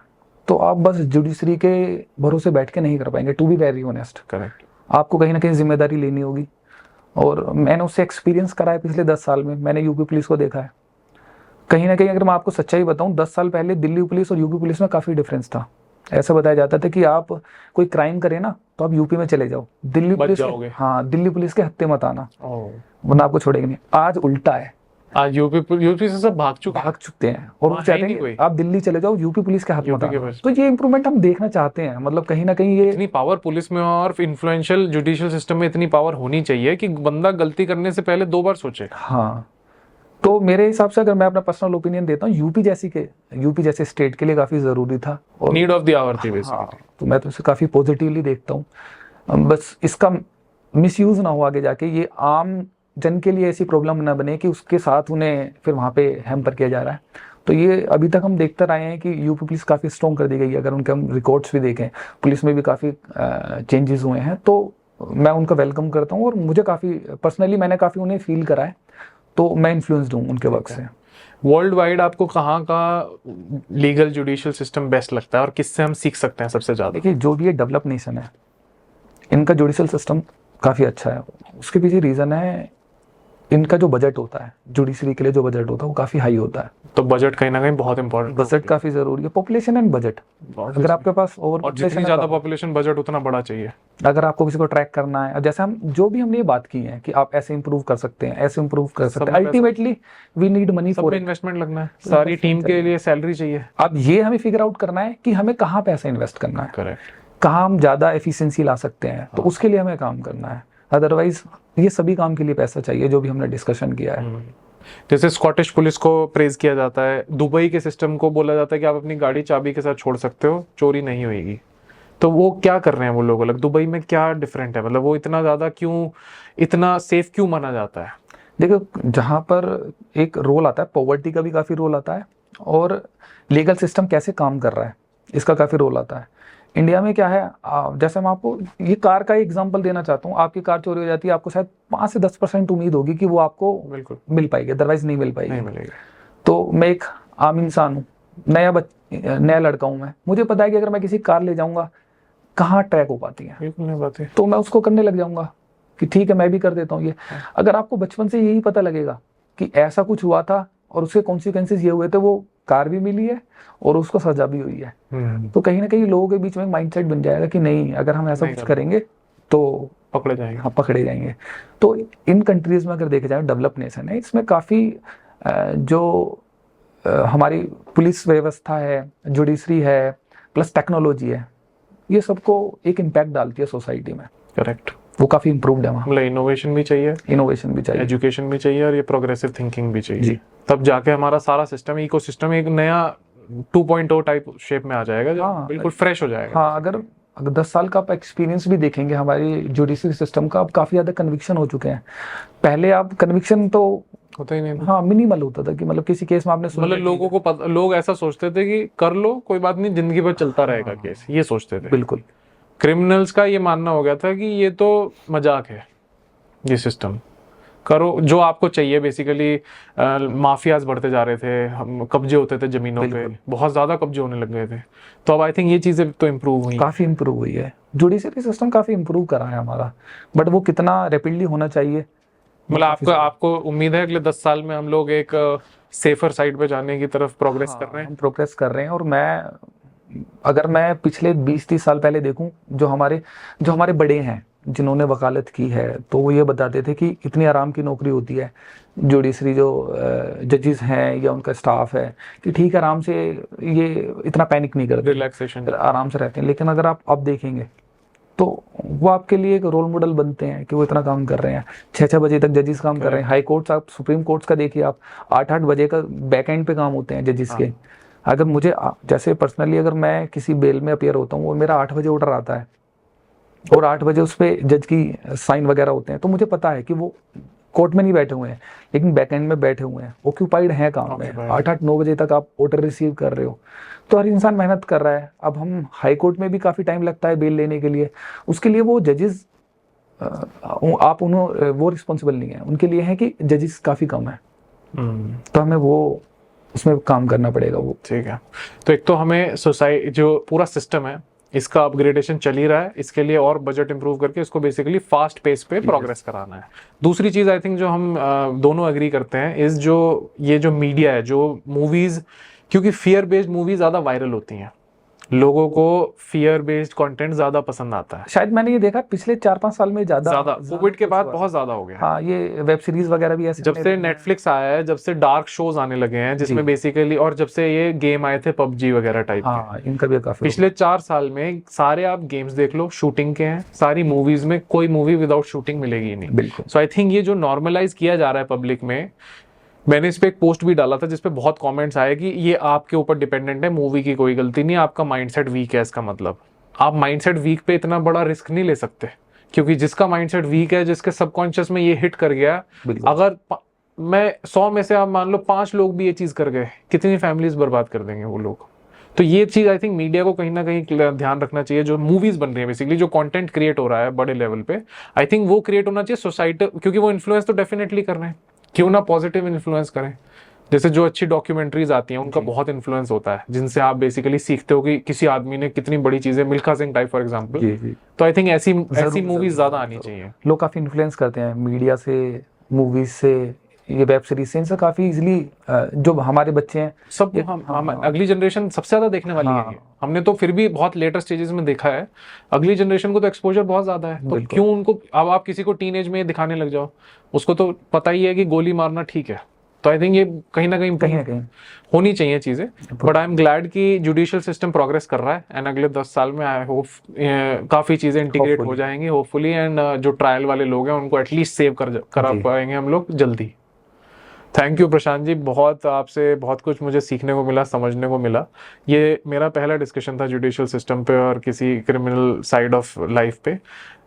S1: तो आप बस जुडिशरी के भरोसे बैठ के नहीं कर पाएंगे, to be very honest.
S2: Correct.
S1: आपको कहीं ना कहीं जिम्मेदारी लेनी होगी, और मैंने उससे एक्सपीरियंस करा है पिछले 10 साल में। मैंने यूपी पुलिस को देखा है। कहीं ना कहीं अगर मैं आपको सच्चाई बताऊं, 10 साल पहले दिल्ली पुलिस और यूपी पुलिस में काफ़ी डिफरेंस था। ऐसा बताया जाता था कि आप कोई क्राइम करें ना तो आप यूपी में चले जाओ, दिल्ली पुलिस दिल्ली पुलिस के हत्थे मत आना, वरना आपको छोड़ेंगे नहीं। आज उल्टा है,
S2: आज यूपी से सब भाग चुके
S1: हैं और वो चाहते हैं कि आप दिल्ली चले जाओ, यूपी पुलिस के हाथ मत आना। तो ये इंप्रूवमेंट हम देखना चाहते हैं। मतलब कहीं ना कहीं ये
S2: इतनी पावर पुलिस में और इन्फ्लुएंशियल जुडिशियल सिस्टम में इतनी पावर होनी चाहिए कि बंदा गलती करने से पहले 2 बार सोचे।
S1: हाँ, तो मेरे हिसाब से अगर मैं अपना पर्सनल ओपिनियन देता हूँ, यूपी जैसे स्टेट के लिए काफी जरूरी था और
S2: नीड ऑफ द आवर थी बेसिकली।
S1: हाँ, तो मैं तो इसे काफी पॉजिटिवली देखता हूँ। बस इसका मिसयूज ना हो आगे जाके, ये आम जन के लिए ऐसी प्रॉब्लम ना बने कि उसके साथ उन्हें फिर वहाँ पे हैम्पर किया जा रहा है। तो ये अभी तक हम देखते रहे हैं कि यूपी पुलिस काफ़ी स्ट्रॉन्ग कर दी गई है। अगर उनके हम रिकॉर्ड्स भी देखें, पुलिस में भी काफ़ी चेंजेस हुए हैं, तो मैं उनका वेलकम करता हूँ। और मुझे काफ़ी पर्सनली मैंने काफ़ी उन्हें फील करा है, तो मैं इन्फ्लुएंस्ड हूँ उनके वर्क से।
S2: वर्ल्ड वाइड आपको कहाँ का लीगल जुडिशियल सिस्टम बेस्ट लगता है और किससे हम सीख सकते हैं सबसे ज़्यादा?
S1: देखिए, जो भी ये डेवलप नेशन है, इनका जुडिशियल सिस्टम काफ़ी अच्छा है। उसके पीछे रीज़न है, इनका जो बजट होता है, जुडिशरी के लिए जो बजट होता है वो काफ़ी हाई होता है।
S2: तो बजट कहीं ना कहीं बहुत इंपॉर्टेंट,
S1: बजट काफ़ी ज़रूरी है। पॉपुलेशन एंड बजट, अगर आपके पास
S2: और जितनी ज़्यादा पॉपुलेशन बजट उतना बड़ा चाहिए।
S1: अगर आपको किसी को ट्रैक करना है, जैसे हमने ये बात की है कि आप ऐसे इंप्रूव कर सकते हैं, ऐसे इंप्रूव कर सकते हैं, ultimately we need money for
S2: investment लगना है, सारी टीम के लिए सैलरी चाहिए।
S1: अब ये हमें फिगर आउट करना है कि हमें कहाँ पैसा इन्वेस्ट करना है,
S2: करेक्ट,
S1: कहाँ हम ज़्यादा एफिशिएंसी ला सकते हैं। तो उसके लिए हमें काम करना है। अदरवाइज ये सभी काम के लिए पैसा चाहिए, जो भी हमने डिस्कशन किया है।
S2: जैसे स्कॉटिश पुलिस को प्रेज किया जाता है, दुबई के सिस्टम को बोला जाता है कि आप अपनी गाड़ी चाबी के साथ छोड़ सकते हो, चोरी नहीं होगी। तो वो क्या कर रहे हैं वो लोग अलग? दुबई में क्या डिफरेंट है? मतलब वो इतना ज़्यादा क्यों, इतना सेफ क्यों माना जाता है?
S1: देखो, जहाँ पर एक रोल आता है, पॉवर्टी का भी काफ़ी रोल आता है, और लीगल सिस्टम कैसे काम कर रहा है इसका काफ़ी रोल आता है। इंडिया में क्या है, जैसे मैं आपको ये कार का एग्जांपल देना चाहता हूँ। आपकी कार चोरी हो जाती है, आपको शायद 5 से 10% उम्मीद होगी कि वो आपको
S2: बिल्कुल
S1: मिल पाएगी, अदरवाइज नहीं मिल पाएगी।
S2: नहीं मिलेगी।
S1: तो मैं एक आम इंसान हूँ, नया लड़का हूँ मैं, मुझे पता है कि अगर मैं किसी कार ले जाऊँगा, कहाँ ट्रैक हो पाती है,
S2: बिल्कुल नहीं बात है,
S1: तो मैं उसको करने लग जाऊँगा कि ठीक है मैं भी कर देता हूँ ये। अगर आपको बचपन से यही पता लगेगा कि ऐसा कुछ हुआ था और उसके कॉन्सिक्वेंसेस ये हुए थे, वो कार भी मिली है और उसको सजा भी हुई है, तो कहीं ना कहीं लोगों के बीच में माइंडसेट बन जाएगा कि नहीं, अगर हम ऐसा कुछ करेंगे तो
S2: पकड़े जाएंगे।
S1: हाँ, पकड़े जाएंगे। तो इन कंट्रीज में अगर देखा जाए, डेवलप नेशन है, इसमें काफ़ी जो हमारी पुलिस व्यवस्था है, जुडिशरी है, प्लस टेक्नोलॉजी है, ये सबको एक इम्पैक्ट डालती है सोसाइटी में।
S2: करेक्ट,
S1: वो काफ़ी इम्प्रूव्ड है वहाँ।
S2: मतलब इनोवेशन भी चाहिए, एजुकेशन भी चाहिए, और ये प्रोग्रेसिव थिंकिंग भी चाहिए, तब जाके हमारा सारा सिस्टम, इकोसिस्टम एक नया 2.0 टाइप शेप में आ जाएगा, जो बिल्कुल फ्रेश हो जाएगा।
S1: हाँ, अगर 10 साल का आप एक्सपीरियंस भी देखेंगे हमारी जुडिशरी सिस्टम का, अब काफ़ी ज़्यादा कन्विक्शन हो चुके हैं। पहले आप कन्विक्शन तो
S2: होता ही नहीं,
S1: हाँ, मिनिमल होता था कि मतलब किसी केस में आपने
S2: मतलब लोगों को लोग ऐसा सोचते थे कि कर लो, कोई बात नहीं, जिंदगी भर चलता रहेगा केस, ये सोचते थे।
S1: बिल्कुल।
S2: क्रिमिनल्स का ये मानना हो गया था कि ये तो मजाक है, ये सिस्टम करो जो आपको चाहिए। बेसिकली माफियाज बढ़ते जा रहे थे, कब्जे होते थे जमीनों पे, बहुत ज्यादा कब्जे होने लग गए थे। तो अब आई थिंक ये चीजें तो इम्प्रूव हुई,
S1: काफी इम्प्रूव हुई है। जुडिशरी सिस्टम काफी इम्प्रूव करा है हमारा, बट वो कितना रैपिडली होना चाहिए।
S2: मतलब आपको उम्मीद है अगले 10 साल में हम लोग एक सेफर साइड पे जाने की तरफ प्रोग्रेस कर रहे हैं?
S1: हम प्रोग्रेस कर रहे हैं। और अगर मैं पिछले 20-30 साल पहले देखूं, जो हमारे बड़े हैं जिन्होंने वकालत की है, तो वो ये बताते थे कि इतनी आराम की नौकरी होती है। जुडिशरी जो जजेस हैं या उनका स्टाफ है, कि ठीक है, आराम से ये इतना पैनिक नहीं करते,
S2: रिलैक्सेशन, आराम
S1: से रहते हैं। लेकिन अगर आप देखेंगे तो वो आपके लिए एक रोल मॉडल बनते हैं कि वो इतना काम कर रहे हैं। 6-6 बजे तक जजेस काम कर रहे हैं। हाई कोर्ट्स, आप सुप्रीम कोर्ट्स का देखिए, आप 8-8 बजे का बैक एंड पे काम होते हैं जजेस के। अगर मुझे जैसे पर्सनली अगर मैं किसी बेल में अपियर होता हूँ और मेरा 8 बजे ऑर्डर आता है और 8 बजे उस पर जज की साइन वगैरह होते हैं, तो मुझे पता है कि वो कोर्ट में नहीं बैठे हुए हैं, लेकिन बैक एंड में बैठे हुए हैं, ऑक्यूपाइड हैं काम में। 8-9 बजे तक आप ऑर्डर रिसीव कर रहे हो, तो हर इंसान मेहनत कर रहा है। अब हम हाई कोर्ट में भी काफ़ी टाइम लगता है बेल लेने के लिए, उसके लिए वो जजेस आप उन्होंने वो रिस्पॉन्सिबल नहीं है, उनके लिए है कि जजेस काफ़ी कम है, तो हमें वो उसमें काम करना पड़ेगा वो।
S2: ठीक है, तो एक तो हमें सोसाइटी जो पूरा सिस्टम है इसका अपग्रेडेशन चल ही रहा है, इसके लिए और बजट इंप्रूव करके इसको बेसिकली फास्ट पेस पे प्रोग्रेस कराना है। दूसरी चीज आई थिंक जो हम दोनों एग्री करते हैं इस जो ये जो मीडिया है, जो मूवीज, क्योंकि फियर बेस्ड मूवीज ज्यादा वायरल होती हैं, लोगों को फियर बेस्ड कंटेंट ज्यादा पसंद आता है।
S1: शायद मैंने ये देखा पिछले 4-5 साल में ज्यादा
S2: कोविड के बाद
S1: हुआ।
S2: बहुत ज्यादा हो गया है।
S1: हाँ, ये वेब सीरीज वगैरह भी ऐसे
S2: जब से नेटफ्लिक्स आया है, जब से डार्क शोज आने लगे हैं जिसमें बेसिकली, और जब से ये गेम आए थे पबजी वगैरह टाइप के,
S1: हाँ, इनका भी काफी
S2: पिछले 4 साल में सारे आप गेम्स देख लो शूटिंग के हैं, सारी मूवीज में कोई मूवी विदाउट शूटिंग मिलेगी ही नहीं।
S1: बिल्कुल।
S2: सो आई थिंक ये जो नॉर्मलाइज किया जा रहा है पब्लिक में, मैंने इस पे एक पोस्ट भी डाला था जिसपे बहुत कमेंट्स आए कि ये आपके ऊपर डिपेंडेंट है, मूवी की कोई गलती नहीं है, आपका माइंडसेट वीक है। इसका मतलब आप माइंडसेट वीक पे इतना बड़ा रिस्क नहीं ले सकते, क्योंकि जिसका माइंडसेट वीक है, जिसके सबकॉन्शियस में ये हिट कर गया, अगर मैं 100 में से आप मान लो 5 लोग भी ये चीज कर गए, कितनी फैमिलीज बर्बाद कर देंगे वो लोग। तो ये चीज आई थिंक मीडिया को कहीं ना कहीं ध्यान रखना चाहिए। जो मूवीज बन रही है बेसिकली, जो कंटेंट क्रिएट हो रहा है बड़े लेवल पे, आई थिंक वो क्रिएट होना चाहिए सोसाइटी, क्योंकि वो इन्फ्लुएंस तो डेफिनेटली कर रहे हैं, क्यों ना पॉजिटिव इन्फ्लुएंस करें। जैसे जो अच्छी डॉक्यूमेंट्रीज आती हैं उनका बहुत इन्फ्लुएंस होता है, जिनसे आप बेसिकली सीखते हो कि किसी आदमी ने कितनी बड़ी चीजें, Milkha Singh type for example. तो आई थिंक ऐसी मूवीज ज्यादा आनी चाहिए।
S1: लोग काफी इन्फ्लुएंस करते हैं मीडिया से, मूवीज से, ये वेब सीरीज से, इनसे काफी इजीली जो हमारे बच्चे हैं
S2: सब हम अगली जनरेशन सबसे ज्यादा देखने वाली है ये। हमने तो फिर भी बहुत लेटर स्टेजेस में देखा है, अगली जनरेशन को तो एक्सपोजर बहुत ज्यादा है, तो क्यों उनको, अब आप किसी को टीनेज में दिखाने लग जाओ, उसको तो पता ही है कि गोली मारना ठीक है। तो आई थिंक ये कहीं ना कहीं होनी चाहिए चीजें। बट आई एम ग्लैड कि जुडिशियल सिस्टम प्रोग्रेस कर रहा है, एंड अगले 10 साल में आई होप काफी चीजें इंटीग्रेट हो जाएंगी होपफुली, एंड जो ट्रायल वाले लोग हैं उनको एटलीस्ट सेव करा पाएंगे हम लोग जल्दी। थैंक यू प्रशांत जी, बहुत आपसे बहुत कुछ मुझे सीखने को मिला, समझने को मिला। ये मेरा पहला डिस्कशन था जुडिशियल सिस्टम पे और किसी क्रिमिनल साइड ऑफ लाइफ पे,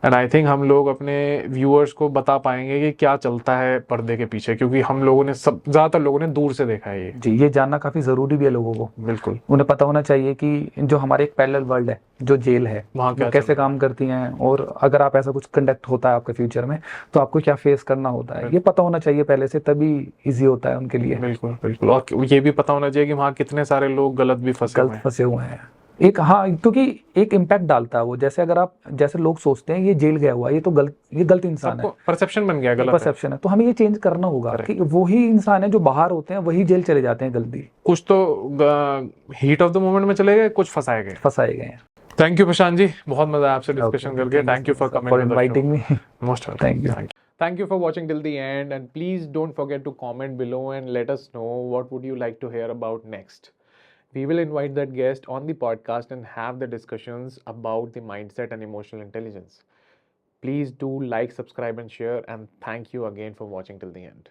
S2: एंड आई थिंक हम लोग अपने व्यूअर्स को बता पाएंगे कि क्या चलता है पर्दे के पीछे, क्योंकि हम लोगों ने ज़्यादातर लोगों ने दूर से देखा है ये।
S1: जी, ये जानना काफ़ी ज़रूरी भी है लोगों को।
S2: बिल्कुल,
S1: उन्हें पता होना चाहिए कि जो हमारे एक पैरेलल वर्ल्ड है, जो जेल है, वहाँ क्या कैसे काम करती हैं, और अगर आप ऐसा कुछ कंडक्ट होता है आपके फ्यूचर में तो आपको क्या फेस करना होता है, ये पता होना चाहिए पहले से, तभी ईजी होता है उनके लिए।
S2: बिल्कुल बिल्कुल, और ये भी पता होना चाहिए कि वहाँ कितने सारे लोग गलत भी फंसे हुए हैं।
S1: एक, हाँ, क्योंकि एक इम्पैक्ट डालता है वो, जैसे अगर आप, जैसे लोग सोचते हैं ये जेल गया हुआ, ये तो गलत इंसान है,
S2: परसेप्शन बन गया, गलत
S1: परसेप्शन है। तो हमें ये चेंज करना होगा कि वही इंसान है जो बाहर होते हैं वही जेल चले जाते हैं जल्दी।
S2: कुछ तो हीट ऑफ द मोमेंट में चले गए, कुछ फंसाए गए।
S1: थैंक
S2: यू प्रशांत जी, बहुत मजा आया आपसे डिस्कशन करके। Thank you for coming,
S1: for inviting me.
S2: Most welcome. Thank you for watching till the end, and please don't forget to comment below and let us know what would you like to hear about next. We will invite that guest on the podcast and have the discussions about the mindset and emotional intelligence. Please do like, subscribe and share, and thank you again for watching till the end.